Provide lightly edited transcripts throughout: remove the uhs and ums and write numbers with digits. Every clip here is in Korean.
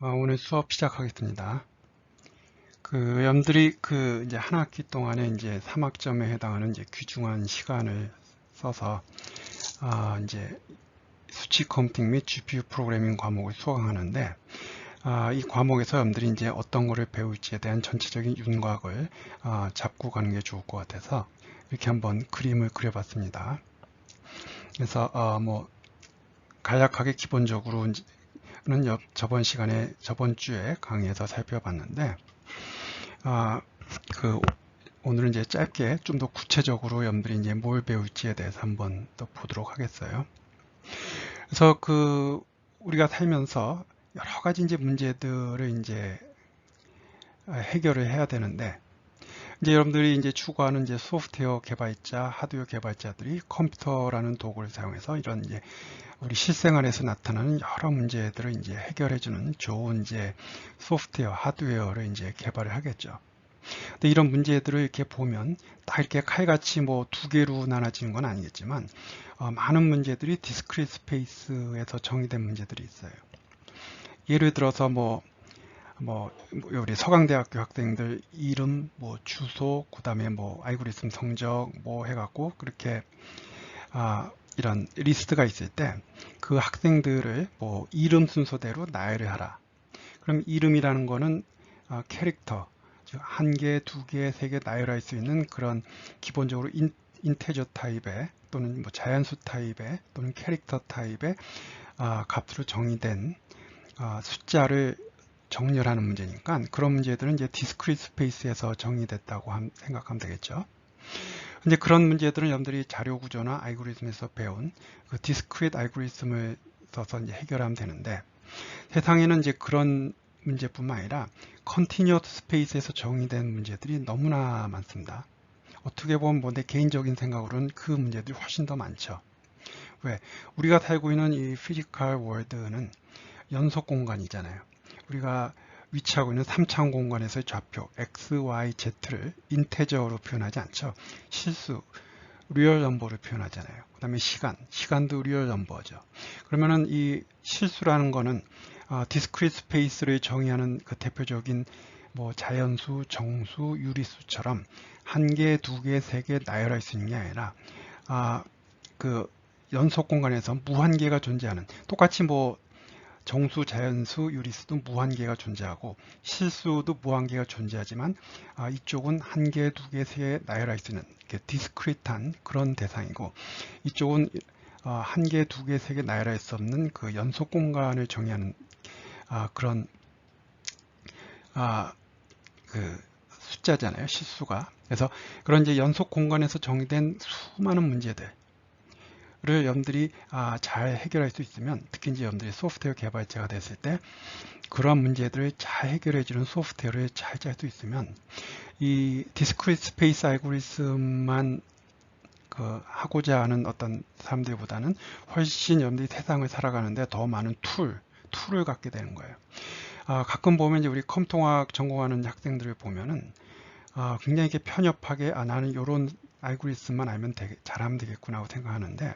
오늘 수업 시작하겠습니다. 여러분들이 이제 한 학기 동안에 이제 3학점에 해당하는 이제 귀중한 시간을 써서 이제 수치 컴퓨팅 및 GPU 프로그래밍 과목을 수강하는데 이 과목에서 여러분들이 이제 어떤 거를 배울지에 대한 전체적인 윤곽을 잡고 가는 게 좋을 것 같아서 이렇게 한번 그림을 그려봤습니다. 그래서 간략하게 기본적으로는 저번 주에 강의에서 살펴봤는데 오늘은 이제 짧게 좀 더 구체적으로 여러분들이 이제 뭘 배울지에 대해서 한번 더 보도록 하겠어요. 그래서 우리가 살면서 여러 가지 이제 문제들을 이제 해결을 해야 되는데, 이제 여러분들이 이제 추구하는 이제 소프트웨어 개발자, 하드웨어 개발자들이 컴퓨터라는 도구를 사용해서 이런 이제 우리 실생활에서 나타나는 여러 문제들을 이제 해결해주는 좋은 이제 소프트웨어, 하드웨어를 이제 개발을 하겠죠. 근데 이런 문제들을 이렇게 보면 딱 이렇게 칼같이 뭐 두 개로 나눠지는 건 아니겠지만 많은 문제들이 디스크리트 스페이스에서 정의된 문제들이 있어요. 예를 들어서 우리 서강대학교 학생들 이름, 주소, 그다음에 알고리즘 성적 해갖고 그렇게 이런 리스트가 있을 때 그 학생들을 이름 순서대로 나열을 하라. 그럼 이름이라는 거는 캐릭터, 한 개, 두 개, 세 개 나열할 수 있는 그런 기본적으로 인테저 타입의 또는 자연수 타입의 또는 캐릭터 타입의 값으로 정의된 숫자를 정렬하는 문제니까 그런 문제들은 이제 디스크리트 스페이스에서 정의됐다고 생각하면 되겠죠. 이제 그런 문제들은 여러분들이 자료 구조나 알고리즘에서 배운 그 디스크리트 알고리즘을 써서 이제 해결하면 되는데, 세상에는 이제 그런 문제뿐만 아니라 컨티뉴어스 스페이스에서 정의된 문제들이 너무나 많습니다. 어떻게 보면 내 개인적인 생각으로는 그 문제들이 훨씬 더 많죠. 왜? 우리가 살고 있는 이 피지컬 월드는 연속 공간이잖아요. 우리가 위치하고 있는 3차원 공간에서의 좌표 x, y, z를 인테저로 표현하지 않죠. 실수, 리얼 넘버를 표현하잖아요. 그 다음에 시간도 리얼 넘버죠. 그러면은 이 실수라는 거는 디스크리트 스페이스를 정의하는 그 대표적인 자연수, 정수, 유리수처럼 한 개, 두 개, 세 개 나열할 수 있는 게 아니라 그 연속 공간에서 무한계가 존재하는, 똑같이 정수, 자연수, 유리수도 무한계가 존재하고 실수도 무한계가 존재하지만 이쪽은 한 개, 두 개, 세 개 나열할 수 있는 디스크리트한 그런 대상이고, 이쪽은 한 개, 두 개, 세 개 나열할 수 없는 그 연속 공간을 정의하는 그런 그 숫자잖아요, 실수가. 그래서 그런 이제 연속 공간에서 정의된 수많은 문제들 를 여러분들이 잘 해결할 수 있으면, 특히 이제 여러분들이 소프트웨어 개발자가 됐을 때 그러한 문제들을 잘 해결해 주는 소프트웨어를 잘 짤 수 있으면 이 디스크리트 스페이스 알고리즘만 하고자 하는 어떤 사람들보다는 훨씬 여러분들이 세상을 살아가는데 더 많은 툴을 갖게 되는 거예요. 가끔 보면 이제 우리 컴퓨터학 전공하는 학생들을 보면은 굉장히 이렇게 편협하게 나는 이런 알고리즘만 알면 잘하면 되겠구나 하고 생각하는데,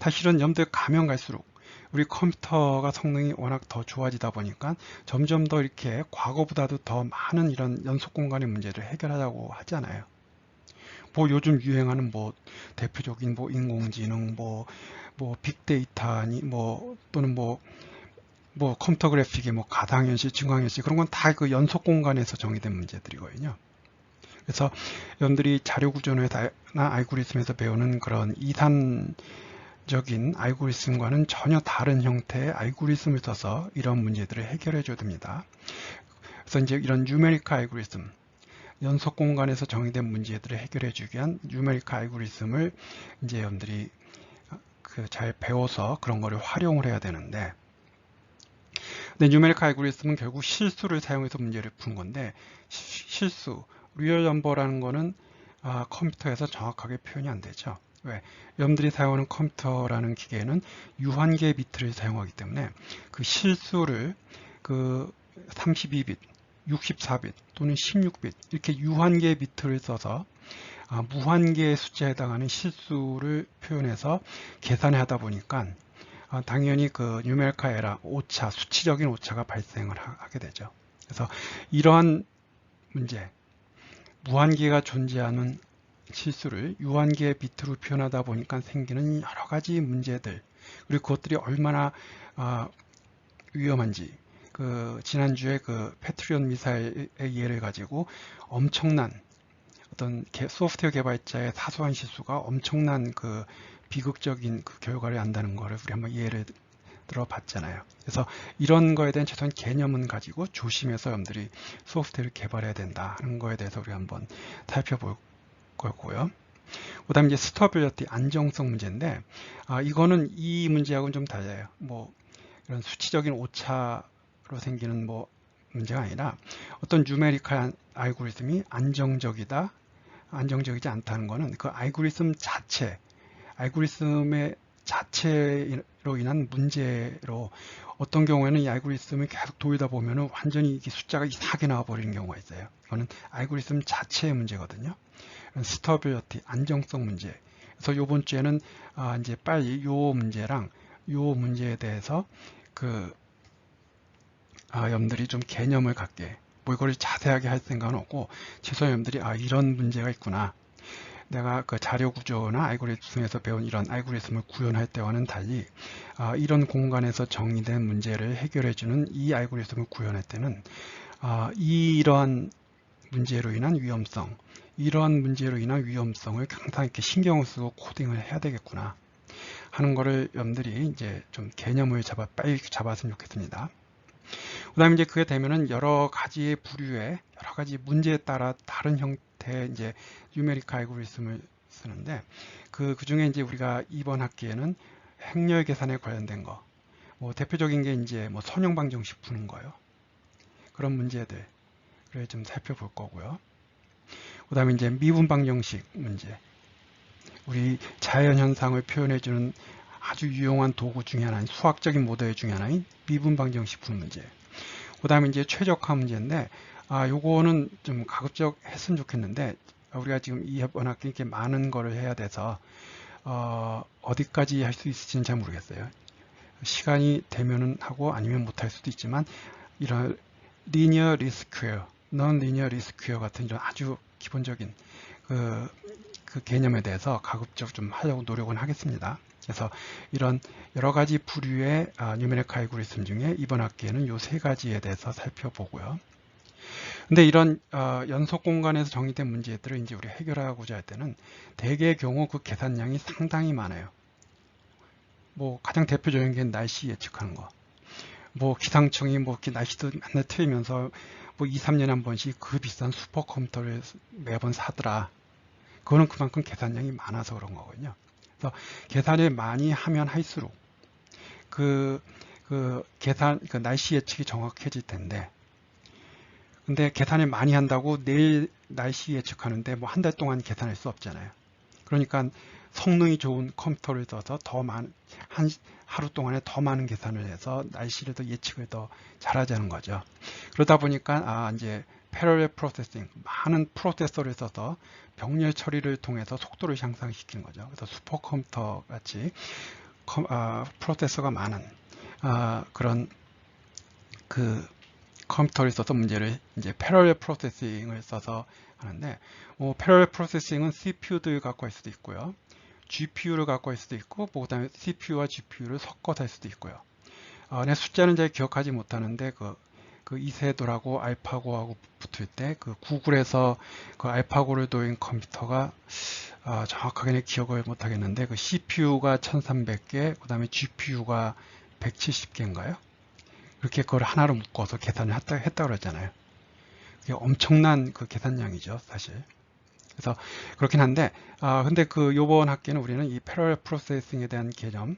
사실은 여러분들 가면 갈수록 우리 컴퓨터가 성능이 워낙 더 좋아지다 보니까 점점 더 이렇게 과거보다도 더 많은 이런 연속 공간의 문제를 해결하자고 하잖아요. 요즘 유행하는 대표적인 인공지능, 빅데이터니 또는 컴퓨터 그래픽의 가상현실, 증강현실, 그런 건 다 그 연속 공간에서 정의된 문제들이거든요. 그래서 여러분들이 자료 구조나 알고리즘에서 배우는 그런 이산적인 알고리즘과는 전혀 다른 형태의 알고리즘을 써서 이런 문제들을 해결해 줘야 됩니다. 그래서 이제 이런 뉴메리컬 알고리즘, 연속 공간에서 정의된 문제들을 해결해 주기 위한 뉴메리컬 알고리즘을 이제 여러분들이 잘 배워서 그런 거를 활용을 해야 되는데, 뉴메리컬 알고리즘은 결국 실수를 사용해서 문제를 푸는 건데, 실수, 리얼 넘버라는 거는 컴퓨터에서 정확하게 표현이 안 되죠. 왜? 여러분들이 사용하는 컴퓨터라는 기계에는 유한계 비트를 사용하기 때문에 그 실수를 32빗, 64빗 또는 16빗 이렇게 유한계 비트를 써서 무한계의 숫자에 해당하는 실수를 표현해서 계산을 하다 보니까 당연히 그 뉴메리컬 에러, 오차, 수치적인 오차가 발생을 하게 되죠. 그래서 이러한 문제, 무한계가 존재하는 실수를 유한계의 비트로 표현하다 보니까 생기는 여러 가지 문제들, 그리고 그것들이 얼마나 위험한지, 그 지난주에 그 패트리엇 미사일의 예를 가지고 엄청난 어떤 소프트웨어 개발자의 사소한 실수가 엄청난 그 비극적인 그 결과를 한다는 것을 우리 한번 예를 들어봤잖아요. 그래서 이런 거에 대한 최소한 개념은 가지고 조심해서 여러분들이 소프트웨어를 개발해야 된다 하는 거에 대해서 우리 한번 살펴볼 거고요. 그 다음에 이제 스테빌리티, 안정성 문제인데, 이거는 이 문제하고는 좀 달라요. 뭐 이런 수치적인 오차로 생기는 뭐 문제가 아니라 어떤 뉴메리컬 알고리즘이 안정적이다, 안정적이지 않다는 것은 그 알고리즘 자체, 알고리즘의 자체로 인한 문제로, 어떤 경우에는 이 알고리즘을 계속 돌다 보면 완전히 이게 숫자가 이상하게 나와버리는 경우가 있어요. 이거는 알고리즘 자체의 문제거든요. 스테빌리티, 안정성 문제. 그래서 이번 주에는 이제 빨리 요 문제랑 요 문제에 대해서 여러분들이 좀 개념을 갖게, 뭐 이걸 자세하게 할 생각은 없고 최소한 여러분들이 이런 문제가 있구나, 내가 그 자료 구조나 알고리즘에서 배운 이런 알고리즘을 구현할 때와는 달리 이런 공간에서 정의된 문제를 해결해주는 이 알고리즘을 구현할 때는 이러한 문제로 인한 위험성, 이러한 문제로 인한 위험성을 항상 이렇게 신경을 쓰고 코딩을 해야 되겠구나 하는 거를 여러분들이 이제 좀 개념을 빨리 잡았으면 좋겠습니다. 그 다음에 이제 그게 되면은 여러 가지의 부류의 여러 가지 문제에 따라 다른 형태의 이제 뉴메리컬 알고리즘을 쓰는데, 그 중에 이제 우리가 이번 학기에는 행렬 계산에 관련된 거, 뭐 대표적인 게 이제 뭐 선형 방정식 푸는 거요. 그런 문제들을 좀 살펴볼 거고요. 그 다음에 이제 미분 방정식 문제, 우리 자연 현상을 표현해주는 아주 유용한 도구 중에 하나인, 수학적인 모델 중에 하나인 미분 방정식 푸는 문제. 그 다음에 이제 최적화 문제인데, 요거는 좀 가급적 했으면 좋겠는데, 우리가 지금 이번 학기 이렇게 많은 거를 해야 돼서, 어디까지 할 수 있을지는 잘 모르겠어요. 시간이 되면은 하고 아니면 못할 수도 있지만, 이런 리니어 리스퀘어, 넌 리니어 리스퀘어 같은 이런 아주 기본적인 그 개념에 대해서 가급적 좀 하려고 노력은 하겠습니다. 그래서 이런 여러 가지 부류의 뉴메리컬 알고리즘 중에 이번 학기에는 이 세 가지에 대해서 살펴보고요. 근데 이런 연속 공간에서 정의된 문제들을 이제 우리 해결하고자 할 때는 대개의 경우 그 계산량이 상당히 많아요. 뭐 가장 대표적인 게 날씨 예측하는 거. 뭐 기상청이 뭐 날씨도 맨날 틀리면서 뭐 2, 3년에 한 번씩 그 비싼 슈퍼컴퓨터를 매번 사더라. 그거는 그만큼 계산량이 많아서 그런 거거든요. 그래서 계산을 많이 하면 할수록 그 날씨 예측이 정확해질 텐데, 근데 계산을 많이 한다고 내일 날씨 예측하는데 뭐 한 달 동안 계산할 수 없잖아요. 그러니까 성능이 좋은 컴퓨터를 써서 하루 동안에 더 많은 계산을 해서 날씨를 더 예측을 더 잘하자는 거죠. 그러다 보니까 이제 패러렐 프로세싱, 많은 프로세서를 써서 병렬 처리를 통해서 속도를 향상시키는 거죠. 그래서 슈퍼컴퓨터 같이 프로세서가 많은 그런 그 컴퓨터를 써서 문제를 이제 패러렐 프로세싱을 써서 하는데, 패러렐 프로세싱은 CPU들 갖고 할 수도 있고요, GPU를 갖고 할 수도 있고, 뭐 그다음에 CPU와 GPU를 섞어서 할 수도 있고요. 내 숫자는 잘 기억하지 못하는데 그 이세돌하고 알파고하고 붙을 때 그 구글에서 그 알파고를 도인 컴퓨터가 정확하게 기억을 못하겠는데 그 CPU가 1300개, 그 다음에 GPU가 170개인가요? 그렇게 그걸 하나로 묶어서 계산을 했다 그러잖아요. 그게 엄청난 그 계산량이죠, 사실. 그래서 그렇긴 한데, 근데 요번 학기는 우리는 이 패러렐 프로세싱에 대한 개념,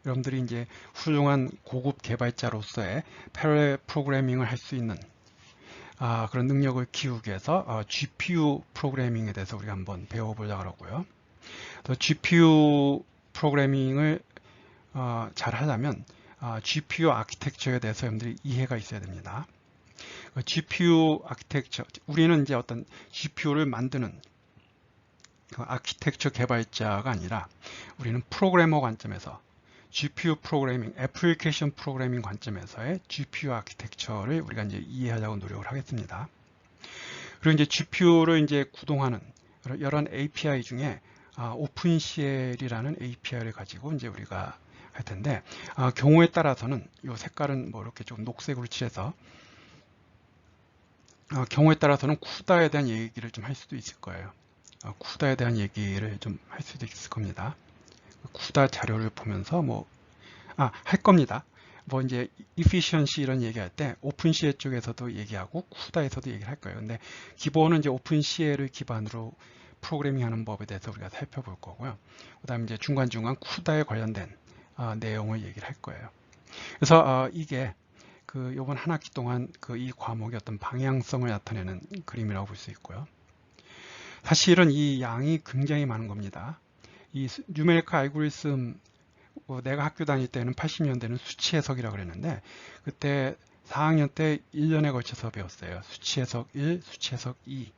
여러분들이 이제 훌륭한 고급 개발자로서의 패러렐 프로그래밍을 할 수 있는 그런 능력을 키우기 위해서 GPU 프로그래밍에 대해서 우리가 한번 배워보려고 하고요. 또 GPU 프로그래밍을 잘 하려면 GPU 아키텍처에 대해서 여러분들이 이해가 있어야 됩니다. GPU 아키텍처, 우리는 이제 어떤 GPU를 만드는 아키텍처 개발자가 아니라 우리는 프로그래머 관점에서 GPU 프로그래밍, 애플리케이션 프로그래밍 관점에서의 GPU 아키텍처를 우리가 이제 이해하려고 노력을 하겠습니다. 그리고 이제 GPU를 이제 구동하는 이런 API 중에 오픈CL이라는 API를 가지고 이제 우리가 할 텐데, 경우에 따라서는 이 색깔은 뭐 이렇게 좀 녹색으로 칠해서 경우에 따라서는 쿠다에 대한 얘기를 좀 할 수도 있을 거예요. 쿠다에 대한 얘기를 좀 할 수도 있을 겁니다. 쿠다 자료를 보면서 할 겁니다. 뭐 이제 efficiency 이런 얘기할 때 오픈CL 쪽에서도 얘기하고 쿠다에서도 얘기를 할 거예요. 근데 기본은 이제 오픈CL을 기반으로 프로그래밍 하는 법에 대해서 우리가 살펴볼 거고요. 그 다음에 이제 중간중간 쿠다에 관련된 내용을 얘기를 할 거예요. 그래서 이게 요번 한 학기 동안 이 과목의 어떤 방향성을 나타내는 그림이라고 볼 수 있고요. 사실은 이 양이 굉장히 많은 겁니다. 이 뉴메리컬 알고리즘, 내가 학교 다닐 때는 80년대는 수치 해석이라고 그랬는데, 그때 4학년 때 1년에 걸쳐서 배웠어요. 수치 해석 1, 수치 해석 2.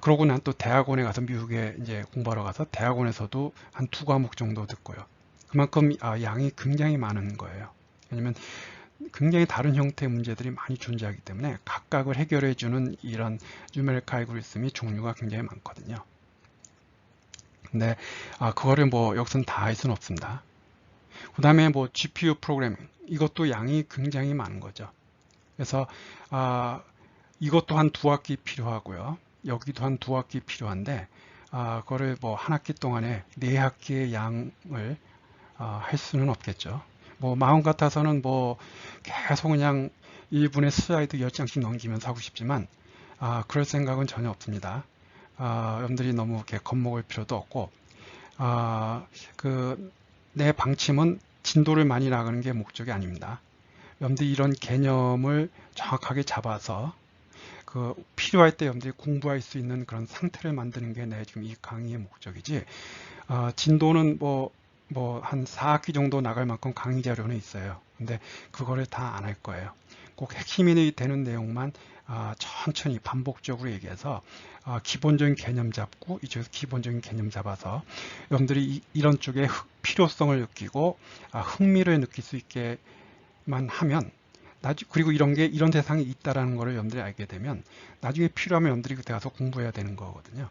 그러고 난 또 대학원에 가서 미국에 이제 공부하러 가서 대학원에서도 한 2과목 정도 듣고요. 그만큼 양이 굉장히 많은 거예요. 왜냐면 굉장히 다른 형태의 문제들이 많이 존재하기 때문에 각각을 해결해주는 이런 뉴메리컬 알고리즘이 종류가 굉장히 많거든요. 근데 그거를 뭐 여기서는 다 할 수는 없습니다. 그 다음에 뭐 GPU 프로그래밍, 이것도 양이 굉장히 많은 거죠. 그래서 이것도 한 2학기 필요하고요. 여기도 한 2학기 필요한데 그거를 뭐 한 학기 동안에 4학기의 양을 할 수는 없겠죠. 뭐 마음 같아서는 뭐 계속 그냥 1분에 슬라이드 10장씩 넘기면서 하고 싶지만 그럴 생각은 전혀 없습니다. 여러분들이 너무 이렇게 겁먹을 필요도 없고 내 방침은 진도를 많이 나가는 게 목적이 아닙니다. 여러분들이 이런 개념을 정확하게 잡아서 필요할 때 여러분들이 공부할 수 있는 그런 상태를 만드는 게 내 지금 이 강의의 목적이지. 진도는 한 4학기 정도 나갈 만큼 강의 자료는 있어요. 근데 그거를 다 안 할 거예요. 꼭 핵심이 되는 내용만 천천히 반복적으로 얘기해서 기본적인 개념 잡고 이쪽에서 기본적인 개념 잡아서 여러분들이 이런 쪽에 필요성을 느끼고 흥미를 느낄 수 있게만 하면 그리고 이런 대상이 있다라는 것을 여러분들이 알게 되면 나중에 필요하면 여러분들이 그때 가서 공부해야 되는 거거든요.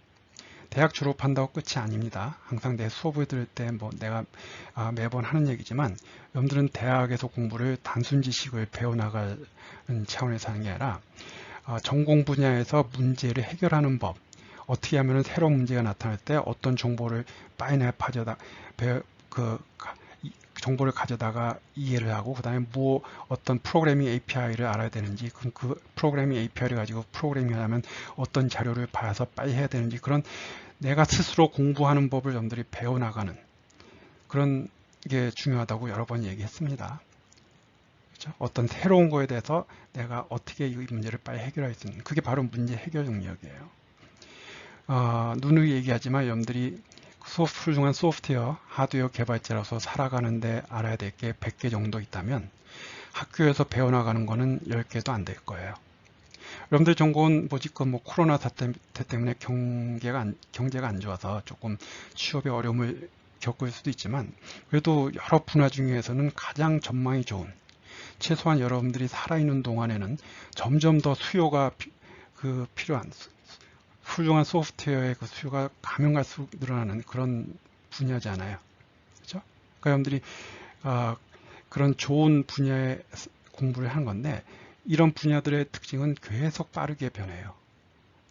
대학 졸업한다고 끝이 아닙니다. 항상 내 수업을 들을 때 내가 매번 하는 얘기지만 여러분들은 대학에서 공부를 단순 지식을 배워나가는 차원에서 하는 게 아니라 전공 분야에서 문제를 해결하는 법, 어떻게 하면 새로운 문제가 나타날 때 어떤 정보를 파인에 정보를 가져다가 이해를 하고 그 다음에 어떤 프로그래밍 API를 알아야 되는지 그럼 그 프로그래밍 API를 가지고 프로그래밍 하려면 어떤 자료를 봐서 빨리 해야 되는지 그런 내가 스스로 공부하는 법을 여러분들이 배워나가는 그런 게 중요하다고 여러 번 얘기했습니다. 그렇죠? 어떤 새로운 거에 대해서 내가 어떻게 이 문제를 빨리 해결할 수 있는 그게 바로 문제 해결 능력이에요. 누누이 얘기하지만 여러분들이 훌륭한 소프트웨어, 하드웨어 개발자로서 살아가는데 알아야 될 게 100개 정도 있다면 학교에서 배워나가는 거는 10개도 안 될 거예요. 여러분들 전공은 지금 코로나 사태 때문에 경제가 안 좋아서 조금 취업에 어려움을 겪을 수도 있지만 그래도 여러 분야 중에서는 가장 전망이 좋은 최소한 여러분들이 살아있는 동안에는 점점 더 수요가 필요한 훌륭한 소프트웨어의 수요가 가면 갈수록 늘어나는 그런 분야잖아요. 그렇죠? 그러니까 여러분들이 그런 좋은 분야의 공부를 하는 건데 이런 분야들의 특징은 계속 빠르게 변해요.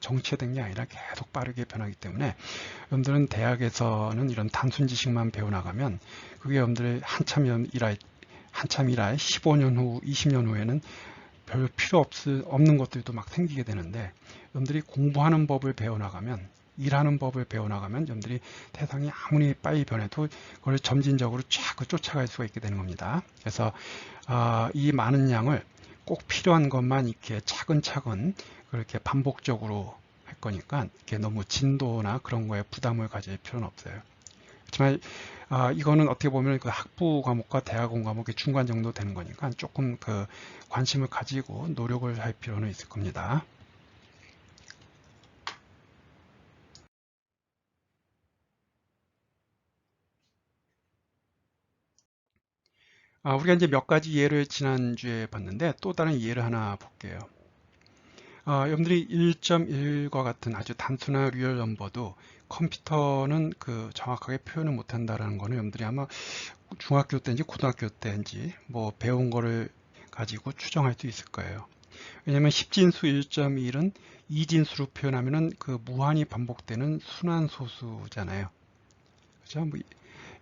정체된 게 아니라 계속 빠르게 변하기 때문에 여러분들은 대학에서는 이런 단순 지식만 배워나가면 그게 여러분들의 한참 일할 15년 후, 20년 후에는 별로 필요 없는 것들도 막 생기게 되는데 여러분들이 공부하는 법을 배워나가면 일하는 법을 배워나가면 여러분들이 세상이 아무리 빨리 변해도 그걸 점진적으로 쫙 쫓아갈 수가 있게 되는 겁니다. 그래서 이 많은 양을 꼭 필요한 것만 이렇게 차근차근 그렇게 반복적으로 할 거니까 이렇게 너무 진도나 그런 거에 부담을 가질 필요는 없어요. 그렇지만 이거는 어떻게 보면 그 학부 과목과 대학원 과목의 중간 정도 되는 거니까 조금 관심을 가지고 노력을 할 필요는 있을 겁니다. 우리가 이제 몇 가지 예를 지난주에 봤는데 또 다른 예를 하나 볼게요. 여러분들이 1.1과 같은 아주 단순한 리얼 넘버도 컴퓨터는 그 정확하게 표현을 못한다라는 거는 여러분들이 아마 중학교 때인지 고등학교 때인지 뭐 배운 거를 가지고 추정할 수 있을 거예요. 왜냐하면 10진수 1.1은 2진수로 표현하면은 그 무한히 반복되는 순환소수잖아요. 그죠? 뭐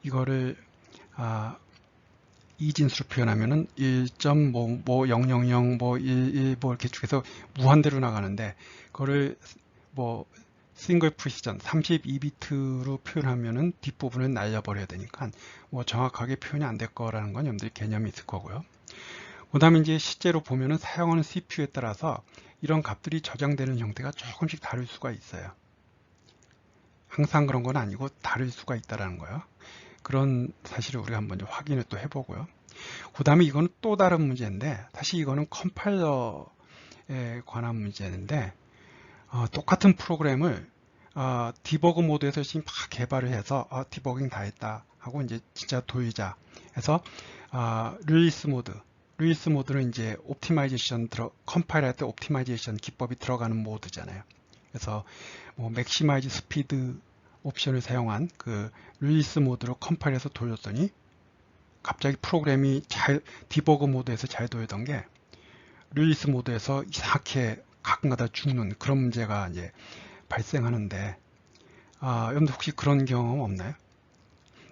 이거를 2진수로 표현하면은 1.000 뭐 11 뭐 이렇게 쭉해서 무한대로 나가는데 그거를 뭐 싱글 프리시전 32비트로 표현하면은 뒷부분을 날려버려야 되니까 뭐 정확하게 표현이 안 될 거라는 건 여러분들이 개념이 있을 거고요. 그 다음에 이제 실제로 보면은 사용하는 CPU에 따라서 이런 값들이 저장되는 형태가 조금씩 다를 수가 있어요. 항상 그런 건 아니고 다를 수가 있다라는 거예요. 그런 사실을 우리가 한번 확인을 또 해보고요. 그 다음에 이거는 또 다른 문제인데 사실 이거는 컴파일러에 관한 문제인데 똑같은 프로그램을 디버그 모드에서 지금 막 개발을 해서 디버깅 다 했다 하고 이제 진짜 돌리자 해서 릴리스 모드는 이제 옵티마이제이션 컴파일 할 때 옵티마이제이션 기법이 들어가는 모드잖아요. 그래서 뭐 맥시마이즈 스피드 옵션을 사용한 그 릴리스 모드로 컴파일해서 돌렸더니 갑자기 프로그램이 디버그 모드에서 잘 돌던 게 릴리스 모드에서 이상하게 가끔가다 죽는 그런 문제가 이제 발생하는데 여러분들 혹시 그런 경험 없나요?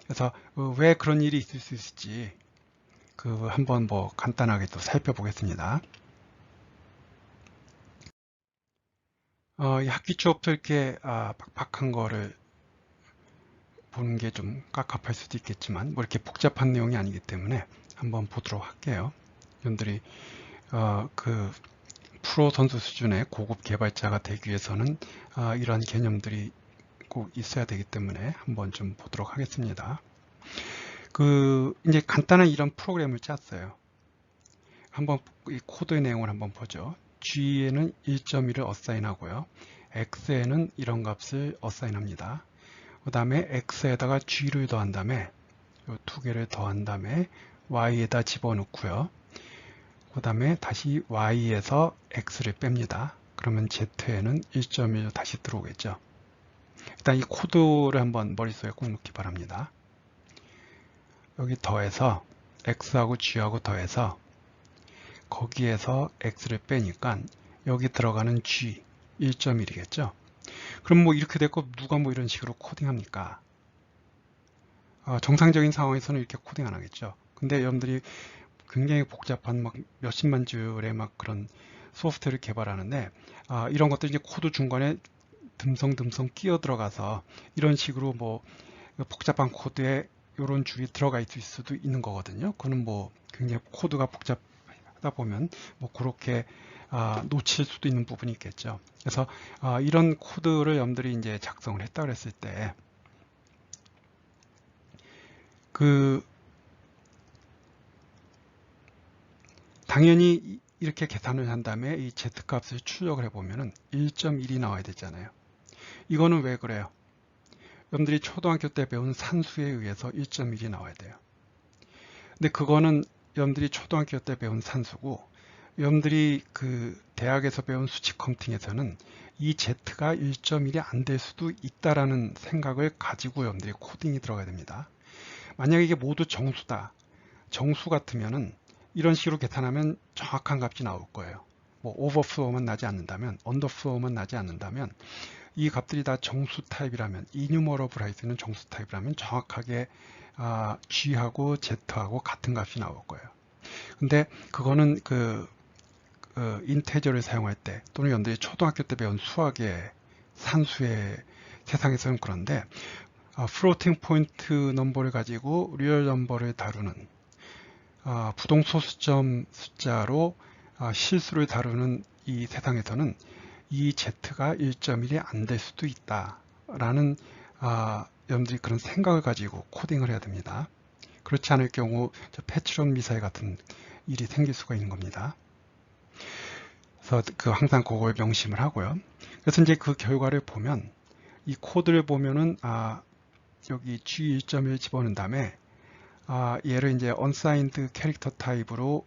그래서 왜 그런 일이 있을 수 있을지 한번 뭐 간단하게 또 살펴보겠습니다. 이 학기 초부터 이렇게 빡빡한 거를 보는 게 좀 깝깝할 수도 있겠지만 뭐 이렇게 복잡한 내용이 아니기 때문에 한번 보도록 할게요. 여러분들이 그 프로 선수 수준의 고급 개발자가 되기 위해서는 이런 개념들이 꼭 있어야 되기 때문에 한번 좀 보도록 하겠습니다. 이제 간단한 이런 프로그램을 짰어요. 한번 이 코드의 내용을 한번 보죠. G에는 1.1을 어사인하고요. X에는 이런 값을 어사인합니다. 그 다음에 X에다가 G를 더한 다음에 이 두 개를 더한 다음에 Y에다 집어넣고요. 그 다음에 다시 Y에서 X를 뺍니다. 그러면 Z에는 1.1 다시 들어오겠죠. 일단 이 코드를 한번 머릿속에 꼭 넣기 바랍니다. 여기 더해서 X하고 G하고 더해서 거기에서 X를 빼니까 여기 들어가는 G 1.1이겠죠. 그럼 뭐 이렇게 됐고 누가 뭐 이런 식으로 코딩합니까? 정상적인 상황에서는 이렇게 코딩 안 하겠죠. 근데 여러분들이 굉장히 복잡한 막 몇십만 줄의 막 그런 소프트웨어를 개발하는데 이런 것들 이제 코드 중간에 듬성듬성 끼어 들어가서 이런 식으로 뭐 복잡한 코드에 이런 줄이 들어가 있을 수도 있는 거거든요. 그거는 뭐 굉장히 코드가 복잡하다 보면 뭐 그렇게 놓칠 수도 있는 부분이 있겠죠. 그래서 이런 코드를 여러분들이 이제 작성을 했다 그랬을 때 당연히 이렇게 계산을 한 다음에 이 z값을 출력을 해보면 1.1이 나와야 되잖아요. 이거는 왜 그래요? 여러분들이 초등학교 때 배운 산수에 의해서 1.1이 나와야 돼요. 근데 그거는 여러분들이 초등학교 때 배운 산수고 여러분들이 그 대학에서 배운 수치 컴퓨팅에서는 이 z가 1.1이 안 될 수도 있다라는 생각을 가지고 여러분들이 코딩이 들어가야 됩니다. 만약에 이게 모두 정수다. 정수 같으면은 이런 식으로 계산하면 정확한 값이 나올 거예요. 뭐 오버플로우만 나지 않는다면, 언더플로우만 나지 않는다면 이 값들이 다 정수 타입이라면, 이뉴머러블 할 수 있는 정수 타입이라면 정확하게 G하고 Z하고 같은 값이 나올 거예요. 근데 그거는 인테저를 사용할 때 또는 여러분들이 초등학교 때 배운 수학의 산수의 세상에서는 그런데 플로팅 포인트 넘버를 가지고 리얼 넘버를 다루는 부동소수점 숫자로 실수를 다루는 이 세상에서는 이 Z가 1.1이 안 될 수도 있다라는 여러분들이 그런 생각을 가지고 코딩을 해야 됩니다. 그렇지 않을 경우 패트런 미사일 같은 일이 생길 수가 있는 겁니다. 그래서 항상 그걸 명심을 하고요. 그래서 이제 그 결과를 보면 이 코드를 보면은 여기 G1.1 집어넣은 다음에 얘를 이제 unsigned 캐릭터 타입으로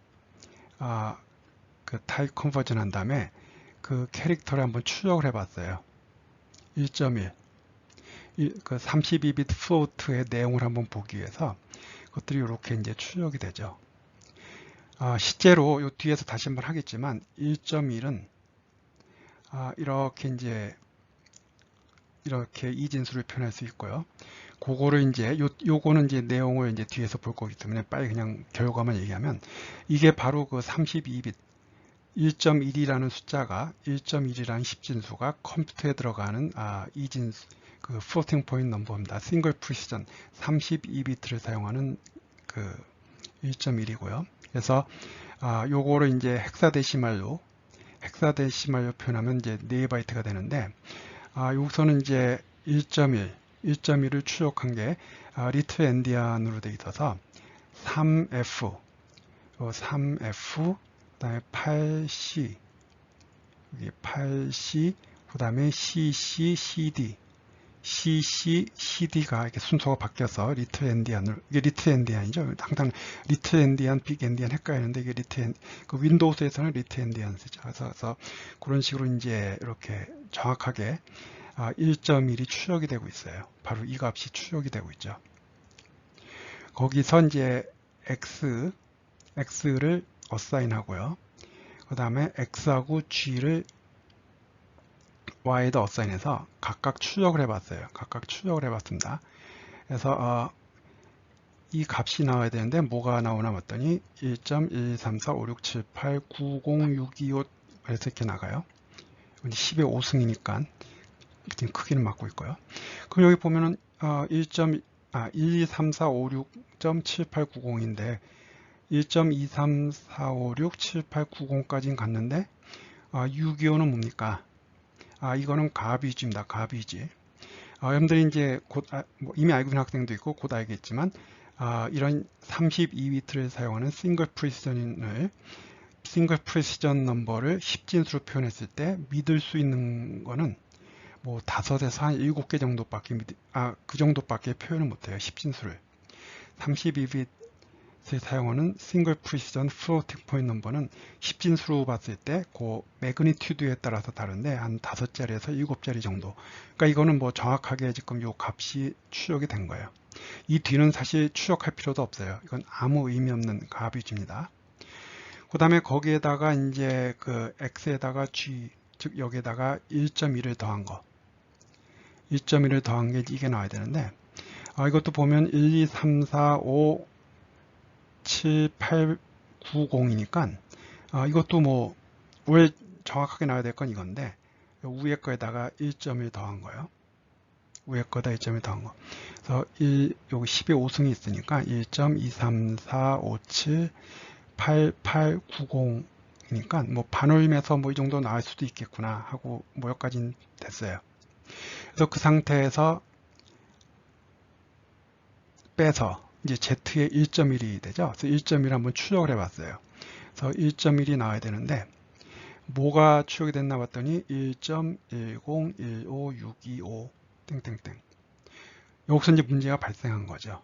그 타입 컨버전 한 다음에 그 캐릭터를 한번 추적을 해봤어요. 1.1 그 32비트 플로트의 내용을 한번 보기 위해서 그것들이 이렇게 이제 추적이 되죠. 실제로 요 뒤에서 다시 한번 하겠지만 1.1은 이렇게 이진수를 표현할 수 있고요. 그거를 이제 요거는 이제 내용을 이제 뒤에서 볼 거기 때문에 빨리 그냥 결과만 얘기하면 이게 바로 그 32비트 1.1이라는 숫자가 1.1이라는 10진수가 컴퓨터에 들어가는 이진수 그 floating point 넘버입니다. 싱글 프리시전 32비트를 사용하는 그 1.1이고요. 그래서 요거를 이제 헥사데시말로 표현하면 이제 4바이트가 되는데 여기서는 이제 1.1을 추적한 게 리틀 엔디안으로 되어 있어서 3F 그다음에 8C 여기 8C 그다음에 CC CD가 이렇게 순서가 바뀌어서 리틀 엔디안으로 이게 리틀 엔디안이죠. 항상 리틀 엔디안, 빅 엔디안 헷갈리는데 이게 그 윈도우스에서는 리틀 엔디안 쓰죠. 그래서 그런 식으로 이제 이렇게 정확하게 1.1이 추적이 되고 있어요. 바로 이 값이 추적이 되고 있죠. 거기서 이제 X를 어사인 하고요. 그 다음에 X하고 G를 Y에다 어사인해서 각각 추적을 해봤어요. 각각 추적을 해봤습니다. 그래서 이 값이 나와야 되는데 뭐가 나오나 봤더니 1.1345678906225 그래서 이렇게 나가요. 10의 5승이니까 지금 크기는 맞고 있고요. 그럼 여기 보면은 1.23456.7890인데 1.234567890까지는 갔는데 625는 뭡니까? 이거는 가비지입니다. 가비지. 여러분들이 이제 곧 뭐 이미 알고 있는 학생도 있고 곧 알겠지만 이런 32비트를 사용하는 싱글 프리시전 넘버를 10진수로 표현했을 때 믿을 수 있는 거는 뭐 5에서 한 7개 정도밖에 그 정도밖에 표현을 못해요. 10진수를 32비트를 사용하는 싱글 프리시전 플로팅 포인트 넘버는 10진수로 봤을 때 그 매그니튜드에 따라서 다른데 한 5자리에서 7자리 정도. 그러니까 이거는 뭐 정확하게 지금 요 값이 추적이 된 거예요. 이 뒤는 사실 추적할 필요도 없어요. 이건 아무 의미 없는 값입니다. 그 다음에 거기에다가 이제 그 x에다가 g 즉 여기에다가 1.1을 더한 거 1.1을 더한 게 이게 나와야 되는데 이것도 보면 1, 2, 3, 4, 5, 7, 8, 9, 0이니까 이것도 뭐 왜 정확하게 나와야 될 건 이건데 위에 거에다가 1.1 더한 거예요. 위에 거에다 1.1 더한 거. 그래서 여기 10의 5승이 있으니까 1.23457 8890이니까 뭐 반올림해서 뭐 이 정도 나올 수도 있겠구나 하고 뭐 여기까지는 됐어요. 그래서 그 상태에서 빼서 이제 Z의 1.1이 되죠. 그래서 1.1 한번 추적을 해봤어요. 그래서 1.1이 나와야 되는데 뭐가 추적이 됐나 봤더니 1.1015625 땡땡땡 여기서 이제 문제가 발생한 거죠.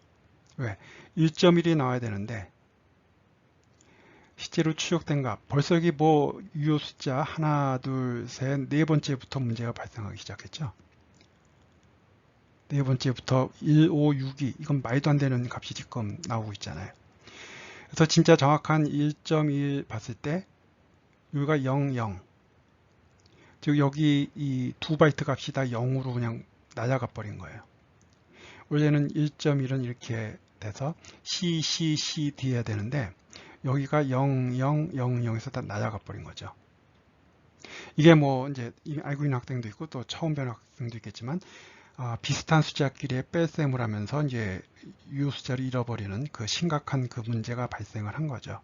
왜? 1.1이 나와야 되는데 실제로 추적된 값 벌써 여기 뭐 유효 숫자 하나 둘셋 네 번째부터 문제가 발생하기 시작했죠. 네 번째부터 1562 이건 말도 안 되는 값이 지금 나오고 있잖아요. 그래서 진짜 정확한 1.1 봤을 때 여기가 00 즉 여기 이 2바이트 값이 다 0으로 그냥 날아가 버린 거예요. 원래는 1.1은 이렇게 돼서 CCCD 해야 되는데 여기가 0000에서 다 날아가 버린 거죠. 이게 뭐 이제 알고 있는 학생도 있고 또 처음 배우는 학생도 있겠지만 비슷한 숫자끼리의 뺄셈을 하면서 이제 유효 숫자를 잃어버리는 그 심각한 그 문제가 발생을 한 거죠.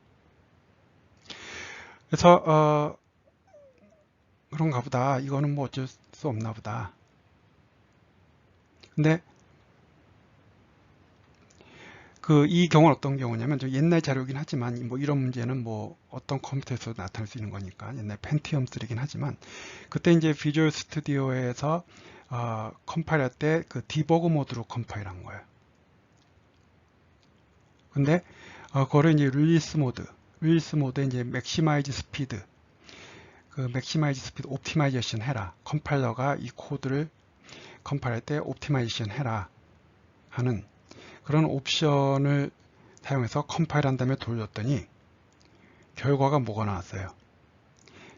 그래서 그런가 보다. 이거는 뭐 어쩔 수 없나 보다. 근데 이 경우는 어떤 경우냐면 좀 옛날 자료이긴 하지만 뭐 이런 문제는 뭐 어떤 컴퓨터에서도 나타날 수 있는 거니까 옛날 펜티엄 3이긴 하지만 그때 이제 비주얼 스튜디오에서 컴파일할 때 그 디버그 모드로 컴파일한 거예요. 근데 그거를 이제 릴리스 모드에 이제 맥시마이즈 스피드, 그 맥시마이즈 스피드 옵티마이제이션 해라. 컴파일러가 이 코드를 컴파일할 때 옵티마이제이션 해라 하는 그런 옵션을 사용해서 컴파일한 다음에 돌렸더니 결과가 뭐가 나왔어요?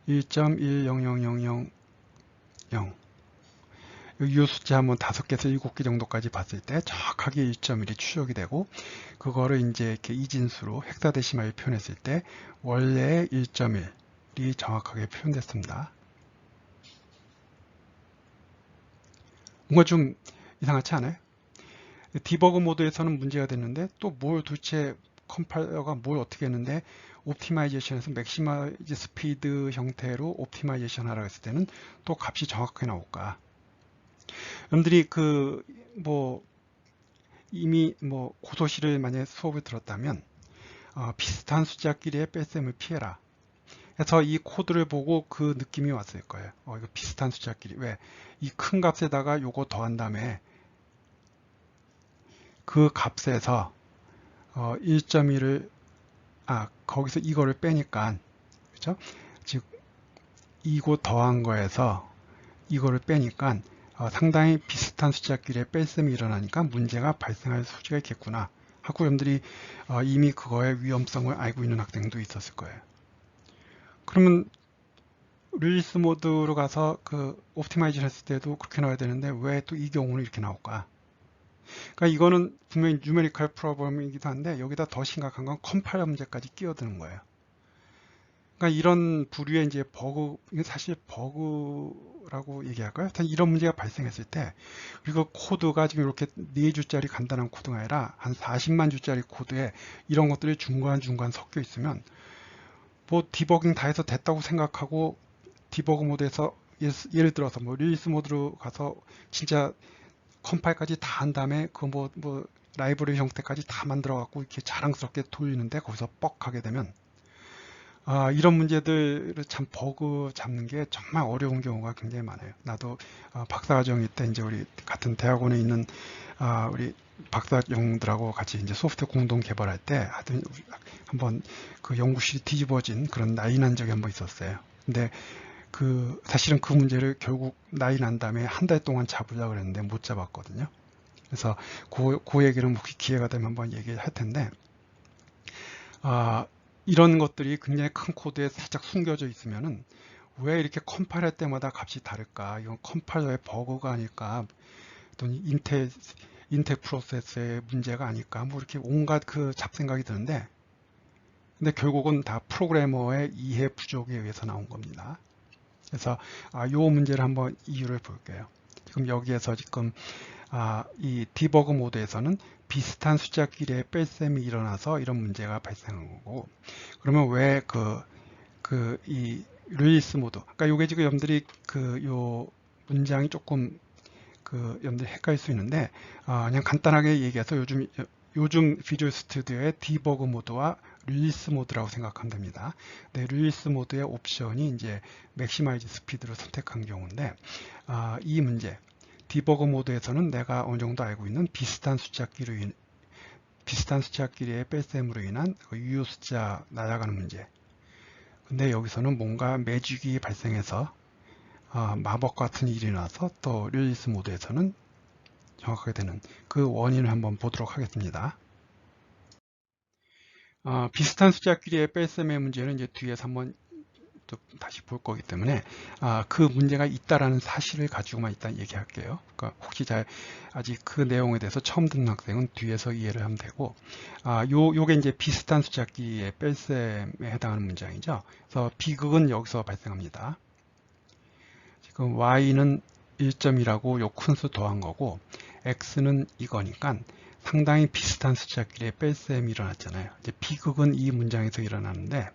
1.1000000 이 숫자 한번 5개에서 7개 정도까지 봤을 때 정확하게 1.1이 추적이 되고, 그거를 이제 이렇게 이진수로 헥사데시말로 표현했을 때 원래의 1.1이 정확하게 표현됐습니다. 뭔가 좀 이상하지 않아요? 디버그 모드에서는 문제가 됐는데 또 뭘 도대체 컴파일러가 뭘 어떻게 했는데 옵티마이제이션에서 맥시마이즈 스피드 형태로 옵티마이제이션 하라고 했을 때는 또 값이 정확하게 나올까? 여러분들이 이미 고소시를 만약에 수업을 들었다면 비슷한 숫자끼리의 뺄셈을 피해라. 그래서 이 코드를 보고 그 느낌이 왔을 거예요. 이거 비슷한 숫자끼리. 왜? 이 큰 값에다가 요거 더한 다음에 그 값에서 1.1을 거기서 이거를 빼니까, 그죠? 즉 이거 더한 거에서 이거를 빼니까 상당히 비슷한 숫자끼리의 뺄셈이 일어나니까 문제가 발생할 소지가 있겠구나 하고 여러분들이 이미 그거의 위험성을 알고 있는 학생도 있었을 거예요. 그러면 릴리스 모드로 가서 그 옵티마이징 했을 때도 그렇게 나와야 되는데 왜 또 이 경우는 이렇게 나올까? 그러니까 이거는 분명히 뉴메리컬 프로블럼이기도 한데 여기다 더 심각한 건 컴파일러 문제까지 끼어드는 거예요. 그러니까 이런 부류의 이제 버그, 이게 사실 버그라고 얘기할까요? 이런 문제가 발생했을 때, 그리고 코드가 지금 이렇게 4주짜리 간단한 코드가 아니라 한 40만 주짜리 코드에 이런 것들이 중간중간 섞여 있으면 디버깅 다 해서 됐다고 생각하고 디버그 모드에서 예를 들어서 릴리스 모드로 가서 진짜 컴파일까지 다 한 다음에 라이브러리 형태까지 다 만들어 갖고 이렇게 자랑스럽게 돌리는데 거기서 뻑하게 되면 이런 문제들을 참 버그 잡는 게 정말 어려운 경우가 굉장히 많아요. 나도 박사과정일 때 이제 우리 같은 대학원에 있는 우리 박사형들하고 같이 이제 소프트웨어 공동 개발할 때 하여튼 한번 그 연구실이 뒤집어진 그런 나이 난 적이 한번 있었어요. 근데 사실은 그 문제를 결국 나이 난 다음에 한 달 동안 잡으려고 그랬는데 못 잡았거든요. 그래서 그 얘기는 혹시 기회가 되면 한번 얘기할 텐데, 이런 것들이 굉장히 큰 코드에 살짝 숨겨져 있으면은 왜 이렇게 컴파일할 때마다 값이 다를까? 이건 컴파일러의 버그가 아닐까? 또는 인텔 프로세스의 문제가 아닐까? 이렇게 온갖 그 잡생각이 드는데, 근데 결국은 다 프로그래머의 이해 부족에 의해서 나온 겁니다. 그래서 이 문제를 한번 이유를 볼게요. 지금 여기에서 지금 이 디버그 모드에서는 비슷한 숫자끼리의 뺄셈이 일어나서 이런 문제가 발생한 거고, 그러면 왜 이 릴리스 모드, 그러니까 요게 지금 여러분들이 요 문장이 조금 여러분들이 헷갈릴 수 있는데, 그냥 간단하게 얘기해서 요즘 비주얼 스튜디오의 디버그 모드와 릴리스 모드라고 생각하면 됩니다. 네, 릴리스 모드의 옵션이 이제 맥시마이즈 스피드로 선택한 경우인데, 이 문제, 디버그 모드에서는 내가 어느 정도 알고 있는 비슷한 숫자끼리의 뺄셈으로 인한 유효 숫자 날아가는 문제. 근데 여기서는 뭔가 매직이 발생해서 마법 같은 일이 나서 또 릴리스 모드에서는 정확하게 되는 그 원인을 한번 보도록 하겠습니다. 비슷한 숫자끼리의 뺄셈의 문제는 이제 뒤에서 한번 또 다시 볼 거기 때문에 그 문제가 있다라는 사실을 가지고만 일단 얘기할게요. 그러니까 혹시 아직 그 내용에 대해서 처음 듣는 학생은 뒤에서 이해를 하면 되고, 요게 이제 비슷한 숫자끼리의 뺄셈에 해당하는 문장이죠. 그래서 비극은 여기서 발생합니다. 지금 y는 1점이라고 요 큰 수 더한 거고 x는 이거니까 상당히 비슷한 숫자끼리의 뺄셈이 일어났잖아요. 이제 비극은 이 문장에서 일어나는데,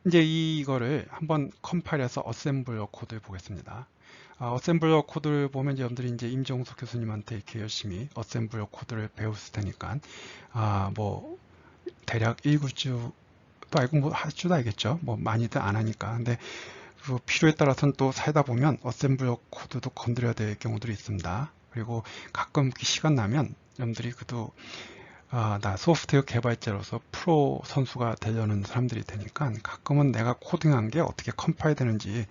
이제 이거를 한번 컴파일해서 어셈블러 코드를 보겠습니다. 어셈블러 코드를 보면 여러분들이 이제 임종석 교수님한테 이렇게 열심히 어셈블러 코드를 배웠을 테니까, 대략 1구주도 알고 할 줄도 알겠죠. 많이들 안 하니까. 근데 필요에 따라서는 또 살다 보면 어셈블러 코드도 건드려야 될 경우들이 있습니다. 그리고 가끔 시간 나면 여러분들이 그래도 나 소프트웨어 개발자로서 프로 선수가 되려는 사람들이 되니까 가끔은 내가 코딩한 게 어떻게 컴파일 되는지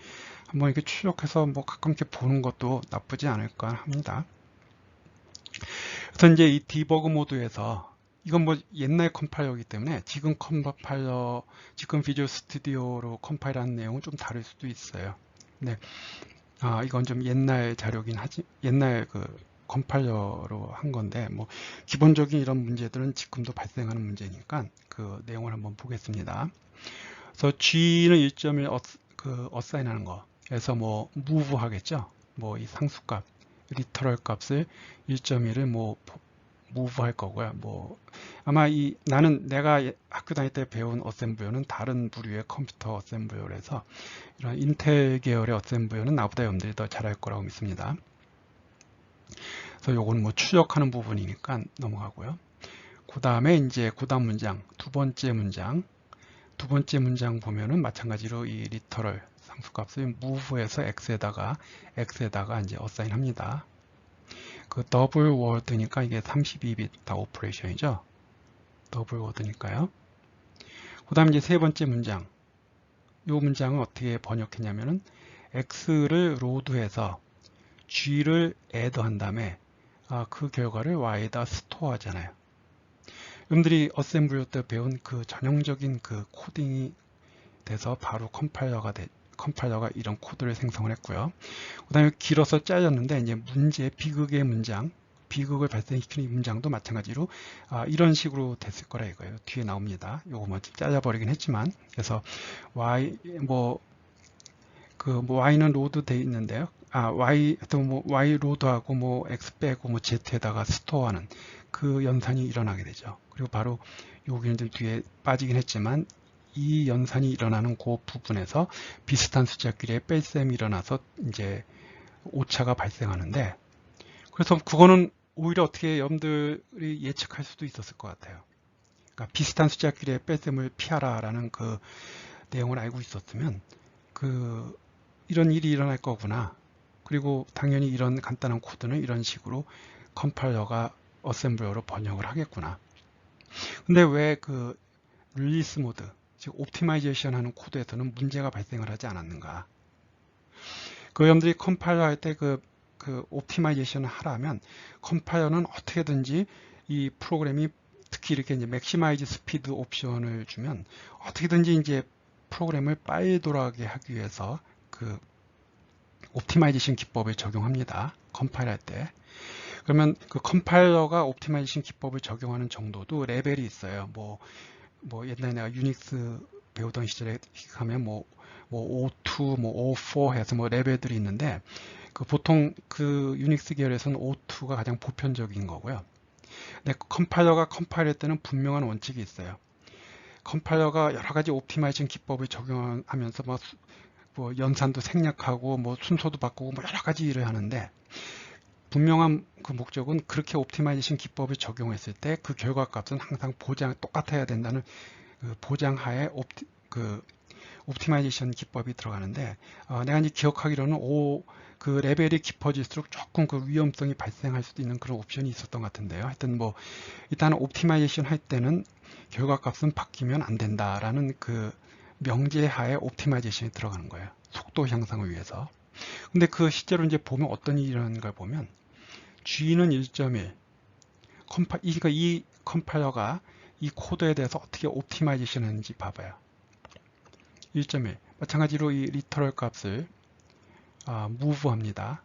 한번 이렇게 추적해서 뭐 가끔 이렇게 보는 것도 나쁘지 않을까 합니다. 그래서 이제 이 디버그 모드에서 이건 뭐 옛날 컴파일러이기 때문에 지금 컴파일러, 지금 비주얼 스튜디오로 컴파일하는 내용은 좀 다를 수도 있어요. 네, 이건 좀 옛날 자료긴 하지, 옛날 그 컴파일러로 한 건데, 뭐 기본적인 이런 문제들은 지금도 발생하는 문제니까 그 내용을 한번 보겠습니다. 그래서 G는 1.1 어사인하는 거. 그래서 뭐 move 하겠죠. 뭐 이 상수값, 리터럴 값을 1.1을 뭐 move 할 거고요. 뭐 아마 나는 내가 학교 다닐 때 배운 어셈블러는 다른 부류의 컴퓨터 어셈블러라서 이런 인텔 계열의 어셈블러는 나보다 여러분들이 더 잘할 거라고 믿습니다. 그래서 요건 뭐 추적하는 부분이니까 넘어가고요. 그 다음에 이제 그 다음 문장, 두 번째 문장 보면은 마찬가지로 이 리터럴 상수값을 move에서 x에다가 이제 어사인 합니다. 그 더블 워드니까 이게 32비트 다 오퍼레이션이죠. 더블 워드니까요. 그 다음 이제 세 번째 문장. 이 문장은 어떻게 번역했냐면은 x를 로드해서 g를 add한 다음에 그 결과를 y에다 스토어하잖아요. 여러분들이 어셈블러 때 배운 그 전형적인 그 코딩이 돼서 바로 컴파일러가 이런 코드를 생성을 했고요. 그 다음에 길어서 잘렸는데 이제 비극의 문장, 비극을 발생시키는 이 문장도 마찬가지로 이런 식으로 됐을 거라 이거예요. 뒤에 나옵니다. 요거 뭐 잘라버리긴 했지만 그래서 y는 로드 돼 있는데요. y 로드하고 뭐 x 빼고 뭐 z에다가 스토어하는 그 연산이 일어나게 되죠. 그리고 바로 여기는 좀 뒤에 빠지긴 했지만 이 연산이 일어나는 그 부분에서 비슷한 숫자끼리의 뺄셈이 일어나서 이제 오차가 발생하는데, 그래서 그거는 오히려 어떻게 여러분들이 예측할 수도 있었을 것 같아요. 그러니까 비슷한 숫자끼리의 뺄셈을 피하라라는 그 내용을 알고 있었으면 이런 일이 일어날 거구나. 그리고 당연히 이런 간단한 코드는 이런 식으로 컴파일러가 어셈블러로 번역을 하겠구나. 근데 왜 그 릴리스 모드, 즉 옵티마이제이션 하는 코드에서는 문제가 발생을 하지 않았는가? 여러분들이 컴파일러 할 때 그 옵티마이제이션을 하라면 컴파일러는 어떻게든지 이 프로그램이 특히 이렇게 이제 맥시마이즈 스피드 옵션을 주면 어떻게든지 이제 프로그램을 빨리 돌아가게 하기 위해서 그 옵티마이제이션 기법을 적용합니다. 컴파일할 때. 그러면 그 컴파일러가 옵티마이제이션 기법을 적용하는 정도도 레벨이 있어요. 뭐 옛날에 내가 유닉스 배우던 시절에 하면 뭐 O2, 뭐 O4 해서 뭐 레벨들이 있는데 보통 그 유닉스 계열에서는 O2가 가장 보편적인 거고요. 근데 컴파일러가 컴파일할 때는 분명한 원칙이 있어요. 컴파일러가 여러 가지 옵티마이제이션 기법을 적용하면서 뭐 연산도 생략하고 뭐 순서도 바꾸고 뭐 여러 가지 일을 하는데 분명한 그 목적은 그렇게 옵티마이제이션 기법을 적용했을 때 그 결과값은 항상 똑같아야 된다는 그 보장하에 옵티마이제이션 기법이 들어가는데 내가 이제 기억하기로는 그 레벨이 깊어질수록 조금 그 위험성이 발생할 수도 있는 그런 옵션이 있었던 것 같은데요. 하여튼 뭐 일단 옵티마이제이션 할 때는 결과값은 바뀌면 안 된다라는 그 명제하에 옵티마이제이션이 들어가는 거예요. 속도 향상을 위해서. 근데 그 실제로 이제 보면 어떤 일이 일어나는 걸 보면 G는 1.1 이 컴파일러가 이 코드에 대해서 어떻게 옵티마이제이션 했는지 봐봐요. 1.1 마찬가지로 이 리터럴 값을 move 합니다.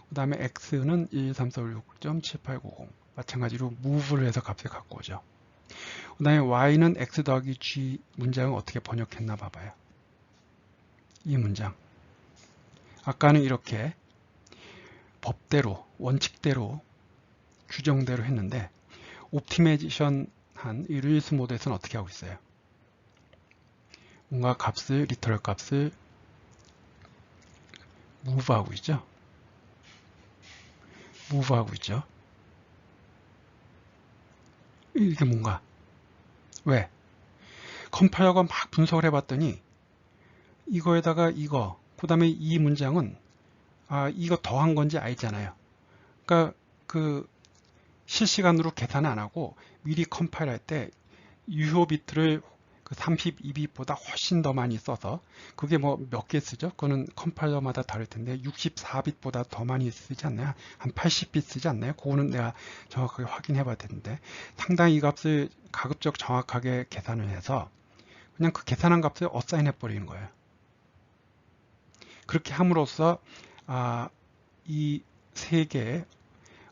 그 다음에 x는 12346.7890 마찬가지로 move를 해서 값을 갖고 오죠. 그 다음에 y는 x 더하기 g 문장을 어떻게 번역했나 봐봐요. 이 문장. 아까는 이렇게 법대로, 원칙대로, 규정대로 했는데 옵티마이제이션 한 이 릴리스 모드에서는 어떻게 하고 있어요? 뭔가 리터럴 값을 무브하고 있죠. 이게 뭔가 왜? 컴파일러가 막 분석을 해봤더니 이거에다가 그 다음에 이 문장은 이거 더한 건지 알잖아요. 그러니까 실시간으로 계산을 안 하고 미리 컴파일할 때 유효 비트를 그 32bit보다 훨씬 더 많이 써서, 그게 뭐 몇 개 쓰죠? 그거는 컴파일러마다 다를 텐데 64bit보다 더 많이 쓰지 않나요? 한 80bit 쓰지 않나요? 그거는 내가 정확하게 확인해 봐야 되는데, 상당히 이 값을 가급적 정확하게 계산을 해서 그냥 그 계산한 값을 어사인해 버리는 거예요. 그렇게 함으로써 이 세 개의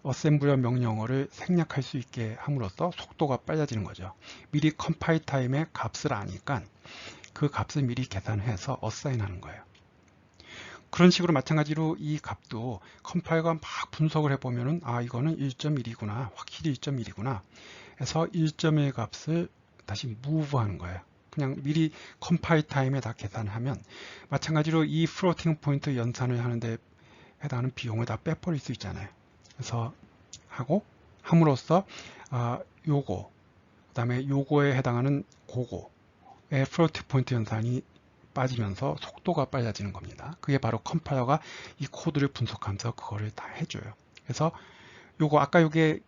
어셈블러 명령어를 생략할 수 있게 함으로써 속도가 빨라지는 거죠. 미리 컴파일 타임의 값을 아니까 그 값을 미리 계산해서 어사인하는 거예요. 그런 식으로 마찬가지로 이 값도 컴파일과 막 분석을 해보면은 이거는 1.1이구나, 확실히 1.1이구나 해서 1.1 값을 다시 무브하는 거예요. 그냥 미리 컴파일 타임에 다 계산하면 마찬가지로 이 플로팅 포인트 연산을 하는데 해당하는 비용을 다 빼버릴 수 있잖아요. 그래서 하고 함으로써 요거, 그 다음에 요거에 해당하는 그거의 플로팅 포인트 연산이 빠지면서 속도가 빨라지는 겁니다. 그게 바로 컴파일러가 이 코드를 분석하면서 그거를 다 해줘요. 그래서 요거 아까 요게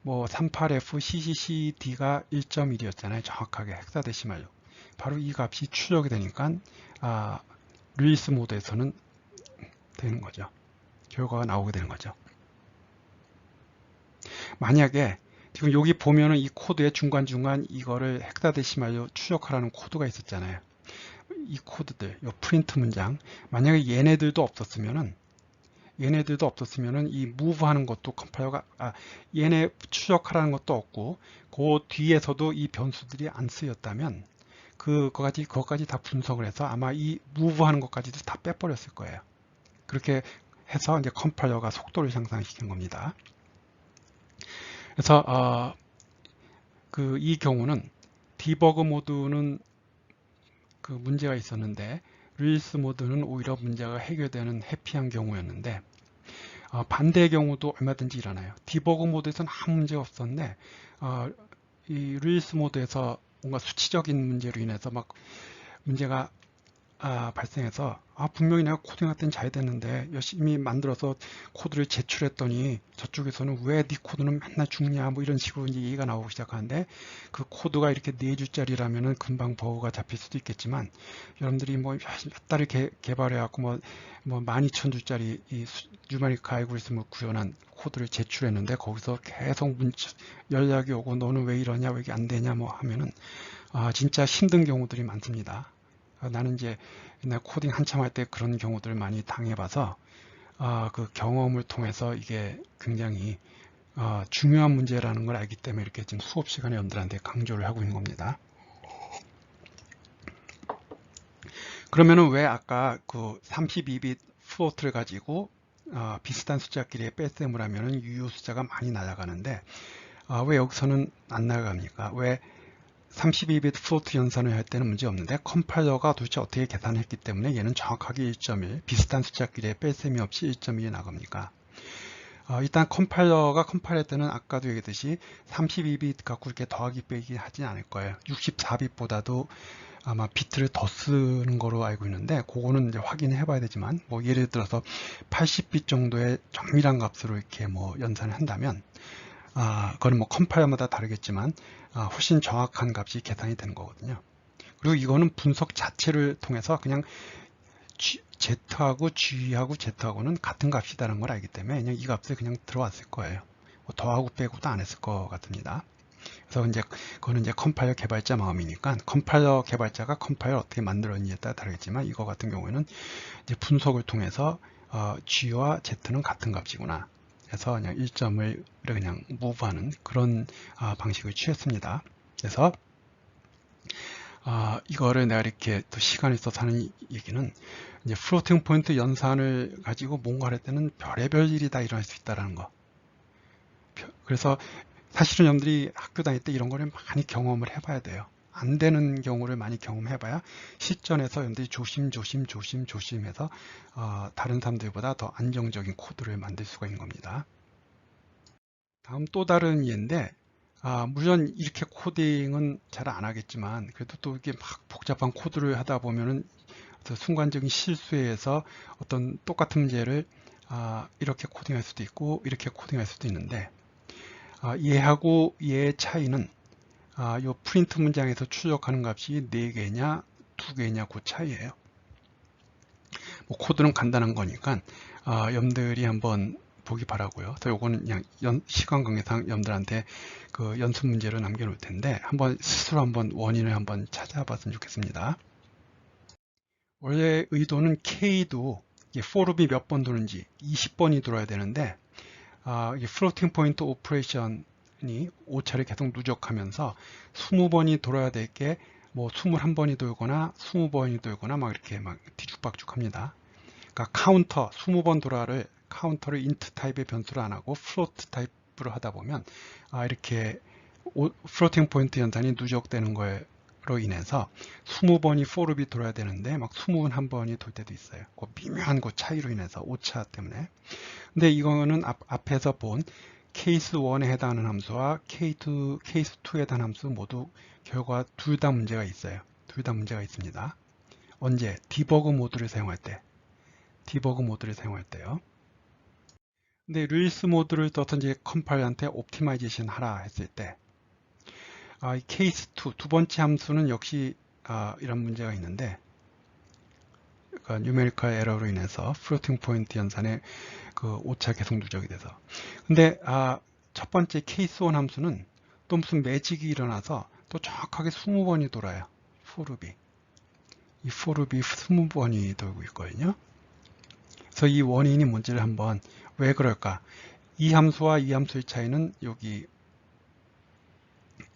뭐 38F CCCD가 1.1이었잖아요. 정확하게 헥사데시말로. 바로 이 값이 출력이 되니까 릴리스 모드에서는 되는 거죠. 결과가 나오게 되는 거죠. 만약에 지금 여기 보면은 이 코드의 중간중간 이거를 헥사데시말로 출력하라는 코드가 있었잖아요. 이 코드들, 이 프린트 문장, 만약에 얘네들도 없었으면은 이 move 하는 것도 컴파일러가 얘네 출력하라는 것도 없고 그 뒤에서도 이 변수들이 안 쓰였다면 그거까지 다 분석을 해서 아마 이 move 하는 것까지도 다 빼버렸을 거예요. 그렇게 해서 이제 컴파일러가 속도를 향상시킨 겁니다. 그래서 이 경우는 디버그 모드는 그 문제가 있었는데 릴리스 모드는 오히려 문제가 해결되는 해피한 경우였는데, 반대의 경우도 얼마든지 일어나요. 디버그 모드에서는 아무 문제가 없었는데 이 릴리스 모드에서 뭔가 수치적인 문제로 인해서 막 문제가 발생해서 분명히 내가 코딩할 땐 잘 됐는데 열심히 만들어서 코드를 제출했더니 저쪽에서는 왜 네 코드는 맨날 죽냐 뭐 이런 식으로 이제 얘기가 나오기 시작하는데, 그 코드가 이렇게 4줄짜리라면은 금방 버그가 잡힐 수도 있겠지만 여러분들이 뭐 몇 달을 개발해 갖고 뭐 12,000줄짜리 이 뉴메리크 알고리즘을 구현한 코드를 제출했는데 거기서 계속 연락이 오고 너는 왜 이러냐 왜 이게 안 되냐 뭐 하면은 진짜 힘든 경우들이 많습니다. 나는 이제 옛날 코딩 한참 할 때 그런 경우들을 많이 당해봐서 그 경험을 통해서 이게 굉장히 중요한 문제라는 걸 알기 때문에 이렇게 지금 수업 시간에 여러분들한테 강조를 하고 있는 겁니다. 그러면은 왜 아까 그 32bit 플로트를 가지고 비슷한 숫자끼리 뺄셈을 하면은 유효 숫자가 많이 날아가는데 왜 여기서는 안 날아갑니까? 왜 32bit 플로트 연산을 할 때는 문제 없는데 컴파일러가 도대체 어떻게 계산했기 때문에 얘는 정확하게 1.1 비슷한 숫자끼리의 뺄셈이 없이 1.1이 나갑니까? 일단 컴파일러가 컴파일할 때는 아까도 얘기했듯이 32bit 갖고 이렇게 더하기 빼기 하진 않을 거예요. 64bit보다도 아마 비트를 더 쓰는 거로 알고 있는데 그거는 이제 확인해 봐야 되지만, 뭐 예를 들어서 80bit 정도의 정밀한 값으로 이렇게 뭐 연산을 한다면 그건 뭐 컴파일러마다 다르겠지만 훨씬 정확한 값이 계산이 되는 거거든요. 그리고 이거는 분석 자체를 통해서 그냥 Z하고 G하고 Z하고는 같은 값이다라는 걸 알기 때문에 그냥 이 값을 그냥 들어왔을 거예요. 뭐 더하고 빼고도 안 했을 것 같습니다. 그래서 이제 그거는 이제 컴파일러 개발자 마음이니까 컴파일러 개발자가 컴파일러 어떻게 만들었느냐에 따라 다르겠지만 이거 같은 경우에는 이제 분석을 통해서 G와 Z는 같은 값이구나. 그래서 그냥 1점을 그냥 무브하는 그런 방식을 취했습니다. 그래서 이거를 내가 이렇게 또 시간을 써서 하는 얘기는 이제 플로팅 포인트 연산을 가지고 뭔가 할 때는 별의별 일이 다 일어날 수 있다는 거. 그래서 사실은 여러분들이 학교 다닐 때 이런 거를 많이 경험을 해봐야 돼요. 안 되는 경우를 많이 경험해봐야 실전에서 여러분들이 조심해서 다른 사람들보다 더 안정적인 코드를 만들 수가 있는 겁니다. 다음 또 다른 예인데 물론 이렇게 코딩은 잘 안 하겠지만 그래도 또 이게 막 복잡한 코드를 하다 보면은 순간적인 실수에 의해서 어떤 똑같은 문제를 이렇게 코딩할 수도 있고 이렇게 코딩할 수도 있는데, 얘하고 얘의 차이는 요 프린트 문장에서 추적하는 값이 4개냐 2개냐 그 차이예요. 뭐 코드는 간단한 거니까 여러분들이 한번 보기 바라고요. 그래서 요거는 그냥 시간 관계상 여러분들한테 그 연습 문제로 남겨놓을 텐데 한번 스스로 한번 원인을 한번 찾아봤으면 좋겠습니다. 원래 의도는 K도 for루비 몇 번 도는지 20번이 돌아야 되는데 이 플로팅 포인트 오퍼레이션이 오차를 계속 누적하면서 20번이 돌아야 될 게 뭐 21번이 돌거나 20번이 돌거나 막 이렇게 막 뒤죽박죽 합니다. 그러니까 카운터 20번 돌아를 카운터를 인트 타입의 변수로 안 하고 플로트 타입으로 하다 보면 이렇게 플로팅 포인트 연산이 누적되는 거로 인해서 20번이 for루비 돌아야 되는데 막 21번이 돌 때도 있어요. 그 미묘한 그 차이로 인해서 오차 때문에. 근데 이거는 앞에서 본 케이스 1에 해당하는 함수와 케이스 2에 해당하는 함수 모두 결과 둘 다 문제가 있어요. 둘 다 문제가 있습니다. 언제? 디버그 모드를 사용할 때. 디버그 모드를 사용할 때요. 근데 릴스 모드를 써서 이제 컴파일한테 옵티마이제이션 하라 했을 때, 이 케이스 2, 두 번째 함수는 역시 이런 문제가 있는데, 그러니까 뉴메리컬 에러로 인해서 플로팅 포인트 연산의 그 오차 계속 누적이 돼서. 근데 첫 번째 케이스 1 함수는 또 무슨 매직이 일어나서 또 정확하게 20번이 돌아요. for루비. 이 for루비 20번이 돌고 있거든요. 그래서 이 원인이 뭔지를 한번 왜 그럴까? 이 함수와 이 함수의 차이는 여기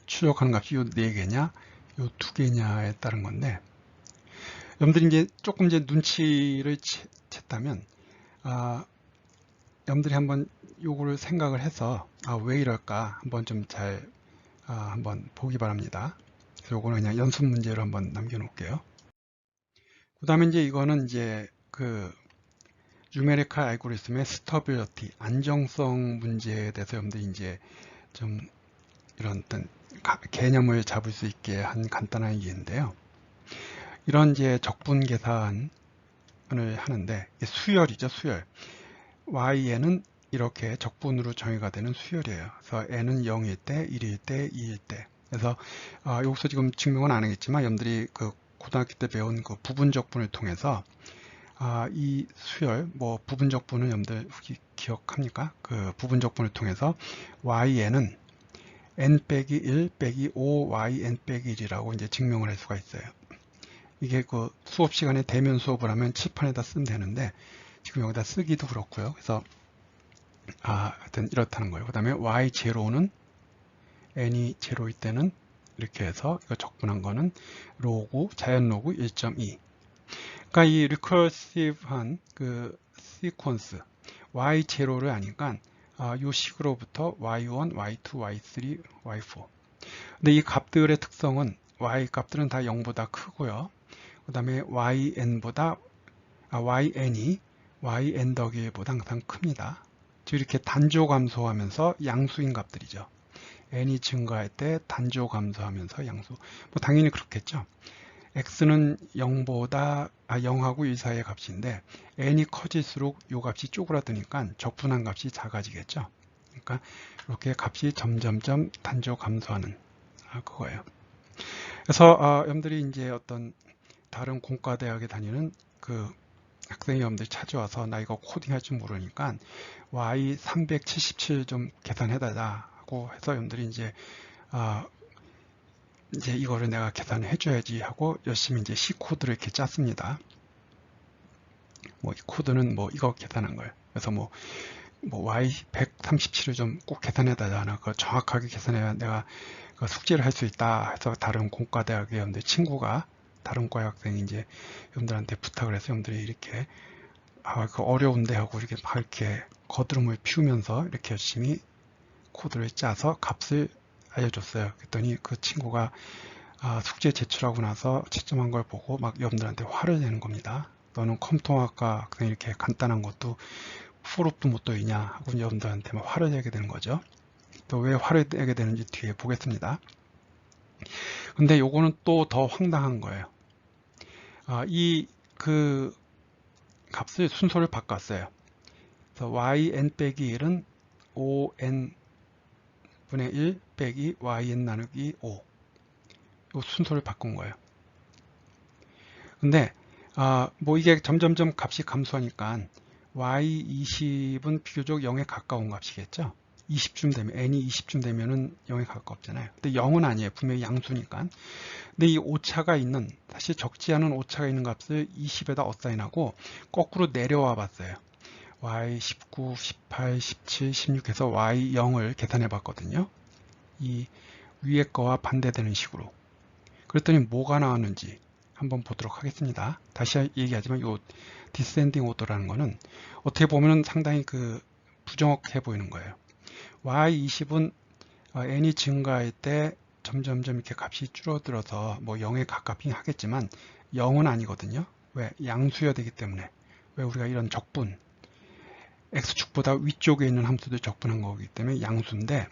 추적하는 값이 요 4개냐, 요 2개냐에 따른 건데, 여러분들이 이제 조금 이제 눈치를 챘다면, 여러분들이 한번 요거를 생각을 해서 왜 이럴까 한번 좀 잘 한번 보기 바랍니다. 그래서 요거는 그냥 연습 문제로 한번 남겨놓을게요. 그 다음에 이제 이거는 이제 그 뉴메리컬 알고리즘의 스터빌리티, 안정성 문제에 대해서 여러분들이 이제 좀 이런 어떤 개념을 잡을 수 있게 한 간단한 이해인데요. 이런 이제 적분 계산을 하는데 수열이죠, 수열. y에는 이렇게 적분으로 정의가 되는 수열이에요. 그래서 n은 0일 때, 1일 때, 2일 때. 그래서 여기서 지금 증명은 안 하겠지만 여러분들이 그 고등학교 때 배운 그 부분적분을 통해서 이 수열, 뭐 부분적분을 여러분들 혹시 기억합니까? 그 부분적분을 통해서 y에는 n 빼기 1 빼기 5yn 빼기 1이라고 이제 증명을 할 수가 있어요. 이게 그 수업 시간에 대면 수업을 하면 칠판에다 쓰면 되는데 지금 여기다 쓰기도 그렇고요. 그래서 하여튼 이렇다는 거예요. 그 다음에 y0는 n이 0일 때는 이렇게 해서 이거 적분한 거는 로그, 자연 로그 1.2. 그러니까 이 리커시브한 그 시퀀스 y0를 아니까 이 식으로부터 y1, y2, y3, y4. 근데 이 값들의 특성은 y 값들은 다 0보다 크고요. 그 다음에 yn이 yn 더하기 1보다 항상 큽니다. 즉 이렇게 단조 감소하면서 양수인 값들이죠. n이 증가할 때 단조 감소하면서 양수. 뭐 당연히 그렇겠죠. x는 0하고 1 사이의 값인데 n이 커질수록 이 값이 쪼그라드니까 적분한 값이 작아지겠죠. 그러니까 이렇게 값이 점점점 단조 감소하는 그거예요. 그래서 여러분들이 이제 어떤 다른 공과대학에 다니는 그 학생이 여러분들이 찾아와서 나 이거 코딩할 줄 모르니까 y 377 좀 계산해달라 하고 해서 여러분들이 이제 이거를 내가 계산을 해줘야지 하고 열심히 이제 C 코드를 이렇게 짰습니다. 뭐 이 코드는 뭐 이거 계산한 거예요. 그래서 뭐 y 137을 좀 꼭 계산해달라. 그 정확하게 계산해야 내가 그 숙제를 할 수 있다 해서 다른 공과대학의 여러분들 친구가 다른 과 학생이 이제 여러분들한테 부탁을 해서 여러분들이 이렇게 그 어려운데 하고 이렇게 막 이렇게 거드름을 피우면서 이렇게 열심히 코드를 짜서 값을 알려줬어요. 그랬더니 그 친구가 숙제 제출하고 나서 채점한 걸 보고 막 여러분들한테 화를 내는 겁니다. 너는 컴퓨터학과 학생 이렇게 간단한 것도 풀업도 못 도이냐 하고 여러분들한테 막 화를 내게 되는 거죠. 또 왜 화를 내게 되는지 뒤에 보겠습니다. 근데 요거는 또 더 황당한 거예요. 이 그 값을 순서를 바꿨어요. 그래서 yn 빼기 1은 5n 4분의 1 빼기 yn 나누기 5. 이 순서를 바꾼 거예요. 근데 뭐 이게 점점점 값이 감소하니까 y20은 비교적 0에 가까운 값이겠죠. 20쯤 되면 n이 20쯤 되면은 0에 가깝잖아요. 근데 0은 아니에요. 분명히 양수니까. 근데 이 오차가 있는, 사실 적지 않은 오차가 있는 값을 20에다 어사인하고 거꾸로 내려와 봤어요. y19, 18, 17, 16 해서 y0을 계산해 봤거든요. 이 위에 거와 반대되는 식으로. 그랬더니 뭐가 나왔는지 한번 보도록 하겠습니다. 다시 얘기하지만 이 디센딩 오더라는 거는 어떻게 보면 상당히 부정확해 보이는 거예요. y20은 n이 증가할 때 점점점 이렇게 값이 줄어들어서 뭐 0에 가깝긴 하겠지만 0은 아니거든요. 왜? 양수여야 되기 때문에. 왜 우리가 이런 적분, x축보다 위쪽에 있는 함수들 적분한 거기 때문에 양수인데,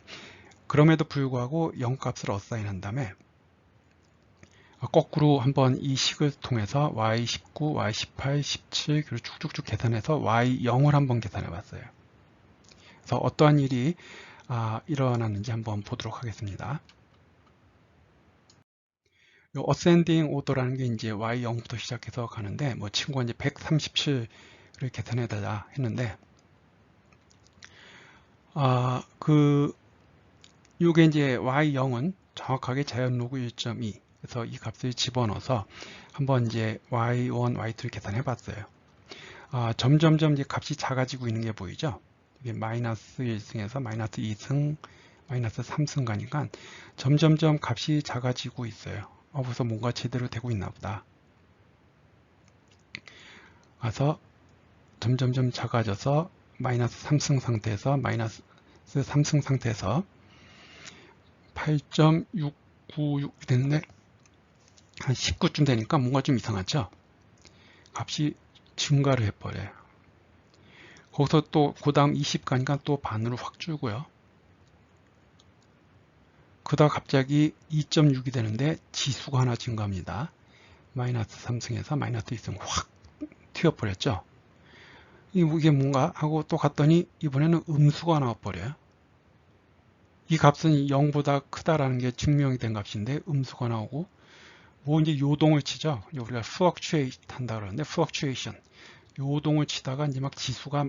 그럼에도 불구하고 0값을 어사인한 다음에 거꾸로 한번 이 식을 통해서 y19, y18, 17 그리고 쭉쭉쭉 계산해서 y0을 한번 계산해 봤어요. 그래서 어떠한 일이 일어났는지 한번 보도록 하겠습니다. 요 어센딩 오더라는 게 이제 y0부터 시작해서 가는데, 뭐 친구가 이제 137을 계산해 달라 했는데, 요게 이제 y0은 정확하게 자연 로그 1.2. 그래서 이 값을 집어넣어서 한번 이제 y1, y2를 계산해 봤어요. 점점점 이제 값이 작아지고 있는 게 보이죠? 이게 마이너스 1승에서 마이너스 2승, 마이너스 3승 가니까 점점점 값이 작아지고 있어요. 그래서 뭔가 제대로 되고 있나 보다. 그래서 점점점 작아져서 마이너스 3승 상태에서 마이너스 3승 상태에서 8.696 됐는데 한 19쯤 되니까 뭔가 좀 이상하죠? 값이 증가를 해버려요. 거기서 또 그 다음 20 가니까 또 반으로 확 줄고요. 그다가 갑자기 2.6이 되는데 지수가 하나 증가합니다. 마이너스 3승에서 마이너스 2승 확 튀어버렸죠. 이게 뭔가 하고 또 갔더니 이번에는 음수가 나와버려요. 이 값은 0보다 크다라는 게 증명이 된 값인데 음수가 나오고, 뭐 이제 요동을 치죠. 우리가 fluctuate 한다 그러는데 fluctuation, 요동을 치다가 이제 막 지수가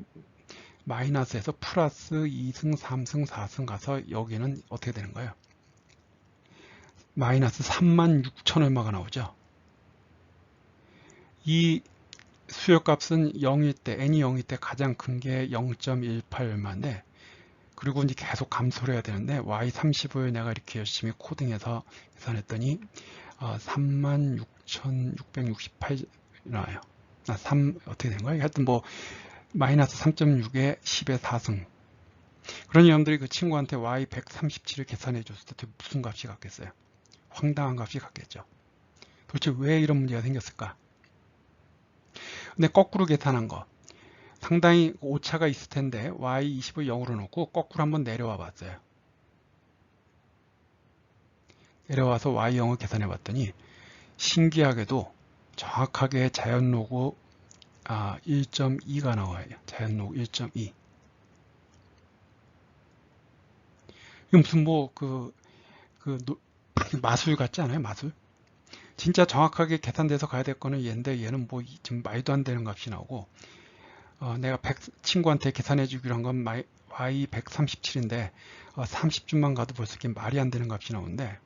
마이너스에서 플러스 2승, 3승, 4승 가서 여기는 어떻게 되는 거예요? 마이너스 36,000 얼마가 나오죠. 이 수요값은 0일 때, n이 0일 때 가장 큰 게 0.18 얼마인데, 그리고 이제 계속 감소를 해야 되는데 y30을 내가 이렇게 열심히 코딩해서 계산했더니 36,668 나와요. 어떻게 된 거예요? 하여튼 뭐 마이너스 3.6에 10의 4승. 그런 여러분들이 그 친구한테 y137을 계산해 줬을 때 무슨 값이 같겠어요? 황당한 값이 같겠죠. 도대체 왜 이런 문제가 생겼을까? 근데 거꾸로 계산한 거 상당히 오차가 있을 텐데 y20을 0으로 놓고 거꾸로 한번 내려와 봤어요. 내려와서 y0을 계산해 봤더니 신기하게도 정확하게 자연 로그 1.2가 나와요. 자연 로그 1.2. 이거 무슨 마술 같지 않아요? 마술? 진짜 정확하게 계산돼서 가야 될 거는 얘인데 얘는 뭐 지금 말도 안 되는 값이 나오고, 내가 친구한테 계산해 주기로 한 건 y137인데 30쯤만 가도 벌써 이게 말이 안 되는 값이 나오는데,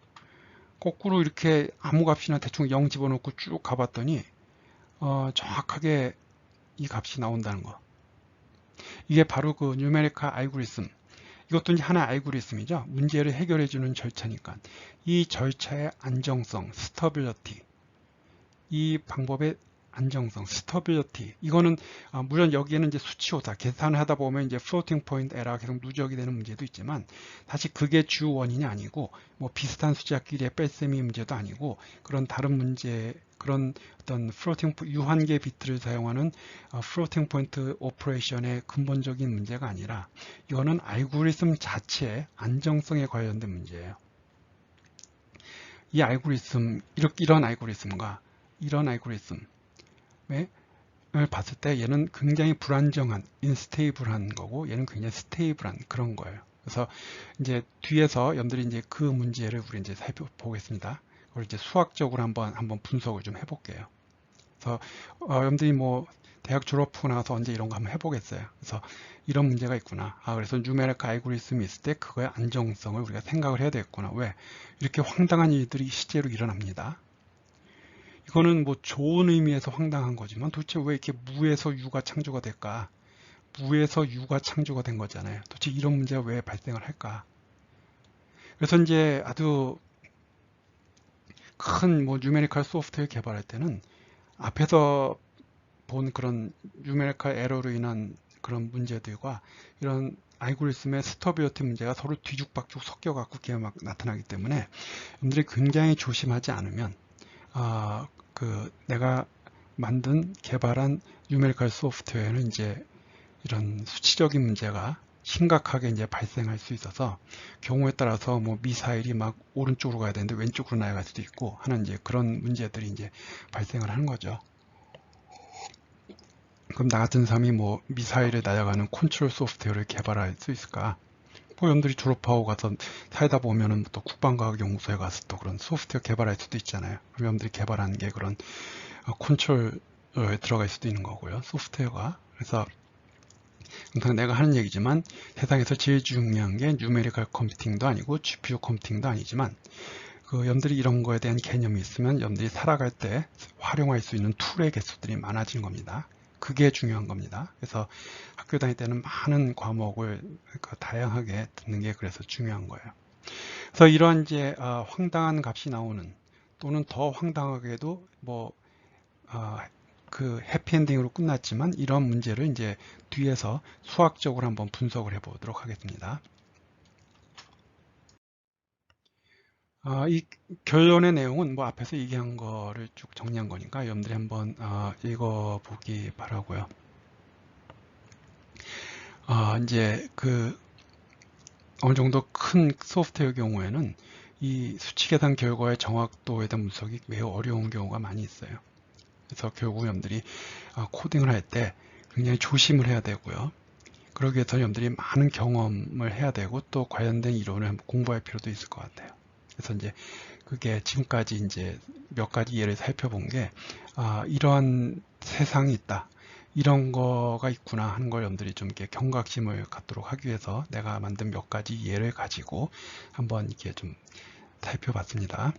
거꾸로 이렇게 아무 값이나 대충 0 집어넣고 쭉 가봤더니 정확하게 이 값이 나온다는 거. 이게 바로 그 뉴메리컬 알고리즘. 이것도 이제 하나의 알고리즘이죠. 문제를 해결해 주는 절차니까. 이 절차의 안정성, 스터빌리티. 이 방법의 안정성, 스터빌리티. 이거는 물론 여기에는 이제 수치오차, 계산을 하다 보면 이제 플로팅 포인트 에러 계속 누적이 되는 문제도 있지만, 사실 그게 주 원인이 아니고, 뭐 비슷한 숫자끼리의 뺄셈이 문제도 아니고, 그런 다른 문제, 그런 어떤 유한계 비트를 사용하는 플로팅 포인트 오퍼레이션의 근본적인 문제가 아니라, 이거는 알고리즘 자체의 안정성에 관련된 문제예요. 이 알고리즘, 이런 알고리즘과 이런 알고리즘을 봤을 때 얘는 굉장히 불안정한, 인스테이블한 거고, 얘는 굉장히 스테이블한 그런 거예요. 그래서 이제 뒤에서 여러분들이 이제 그 문제를 우리 이제 살펴보겠습니다. 그걸 이제 수학적으로 한번 분석을 좀 해볼게요. 그래서 여러분들이 뭐 대학 졸업하고 나서 언제 이런 거 한번 해보겠어요. 그래서 이런 문제가 있구나. 그래서 뉴메리컬 알고리즘이 있을 때 그거의 안정성을 우리가 생각을 해야 되겠구나. 왜? 이렇게 황당한 일들이 실제로 일어납니다. 이거는 뭐 좋은 의미에서 황당한 거지만 도대체 왜 이렇게 무에서 유가 창조가 될까? 무에서 유가 창조가 된 거잖아요. 도대체 이런 문제가 왜 발생을 할까? 그래서 이제 아주 큰 뭐 뉴메리컬 소프트웨어 개발할 때는 앞에서 본 그런 뉴메리컬 에러로 인한 그런 문제들과 이런 알고리즘의 스터빌리티 문제가 서로 뒤죽박죽 섞여갖고 그게 막 나타나기 때문에 여러분들이 굉장히 조심하지 않으면 내가 만든 개발한 뉴메리컬 소프트웨어는 이제 이런 수치적인 문제가 심각하게 이제 발생할 수 있어서 경우에 따라서 뭐 미사일이 막 오른쪽으로 가야 되는데 왼쪽으로 날아갈 수도 있고 하는 이제 그런 문제들이 이제 발생을 하는 거죠. 그럼 나 같은 사람이 뭐 미사일을 날아가는 컨트롤 소프트웨어를 개발할 수 있을까? 뭐 여러분들이 졸업하고 가서 살다 보면은 또 국방과학연구소에 가서 또 그런 소프트웨어 개발할 수도 있잖아요. 그럼 여러분들이 개발한 게 그런 컨트롤에 들어갈 수도 있는 거고요. 소프트웨어가. 그래서 항상 내가 하는 얘기지만 세상에서 제일 중요한 게 뉴메리컬 컴퓨팅도 아니고 GPU 컴퓨팅도 아니지만 여러분들이 이런 거에 대한 개념이 있으면 여러분들이 살아갈 때 활용할 수 있는 툴의 개수들이 많아진 겁니다. 그게 중요한 겁니다. 그래서 학교 다닐 때는 많은 과목을 다양하게 듣는 게 그래서 중요한 거예요. 그래서 이런 이제 황당한 값이 나오는 또는 더 황당하게도 뭐 그 해피엔딩으로 끝났지만 이런 문제를 이제 뒤에서 수학적으로 한번 분석을 해보도록 하겠습니다. 이 결론의 내용은 뭐 앞에서 얘기한 거를 쭉 정리한 거니까 여러분들이 한번 읽어보기 바라고요. 이제 어느 정도 큰 소프트웨어 경우에는 이 수치 계산 결과의 정확도에 대한 분석이 매우 어려운 경우가 많이 있어요. 그래서 결국 여러분들이 코딩을 할 때 굉장히 조심을 해야 되고요. 그러기 위해서 여러분들이 많은 경험을 해야 되고 또 관련된 이론을 한번 공부할 필요도 있을 것 같아요. 그래서 이제 그게 지금까지 이제 몇 가지 예를 살펴본 게 이러한 세상이 있다. 이런 거가 있구나 하는 걸 여러분들이 좀 이렇게 경각심을 갖도록 하기 위해서 내가 만든 몇 가지 예를 가지고 한번 이렇게 좀 살펴봤습니다.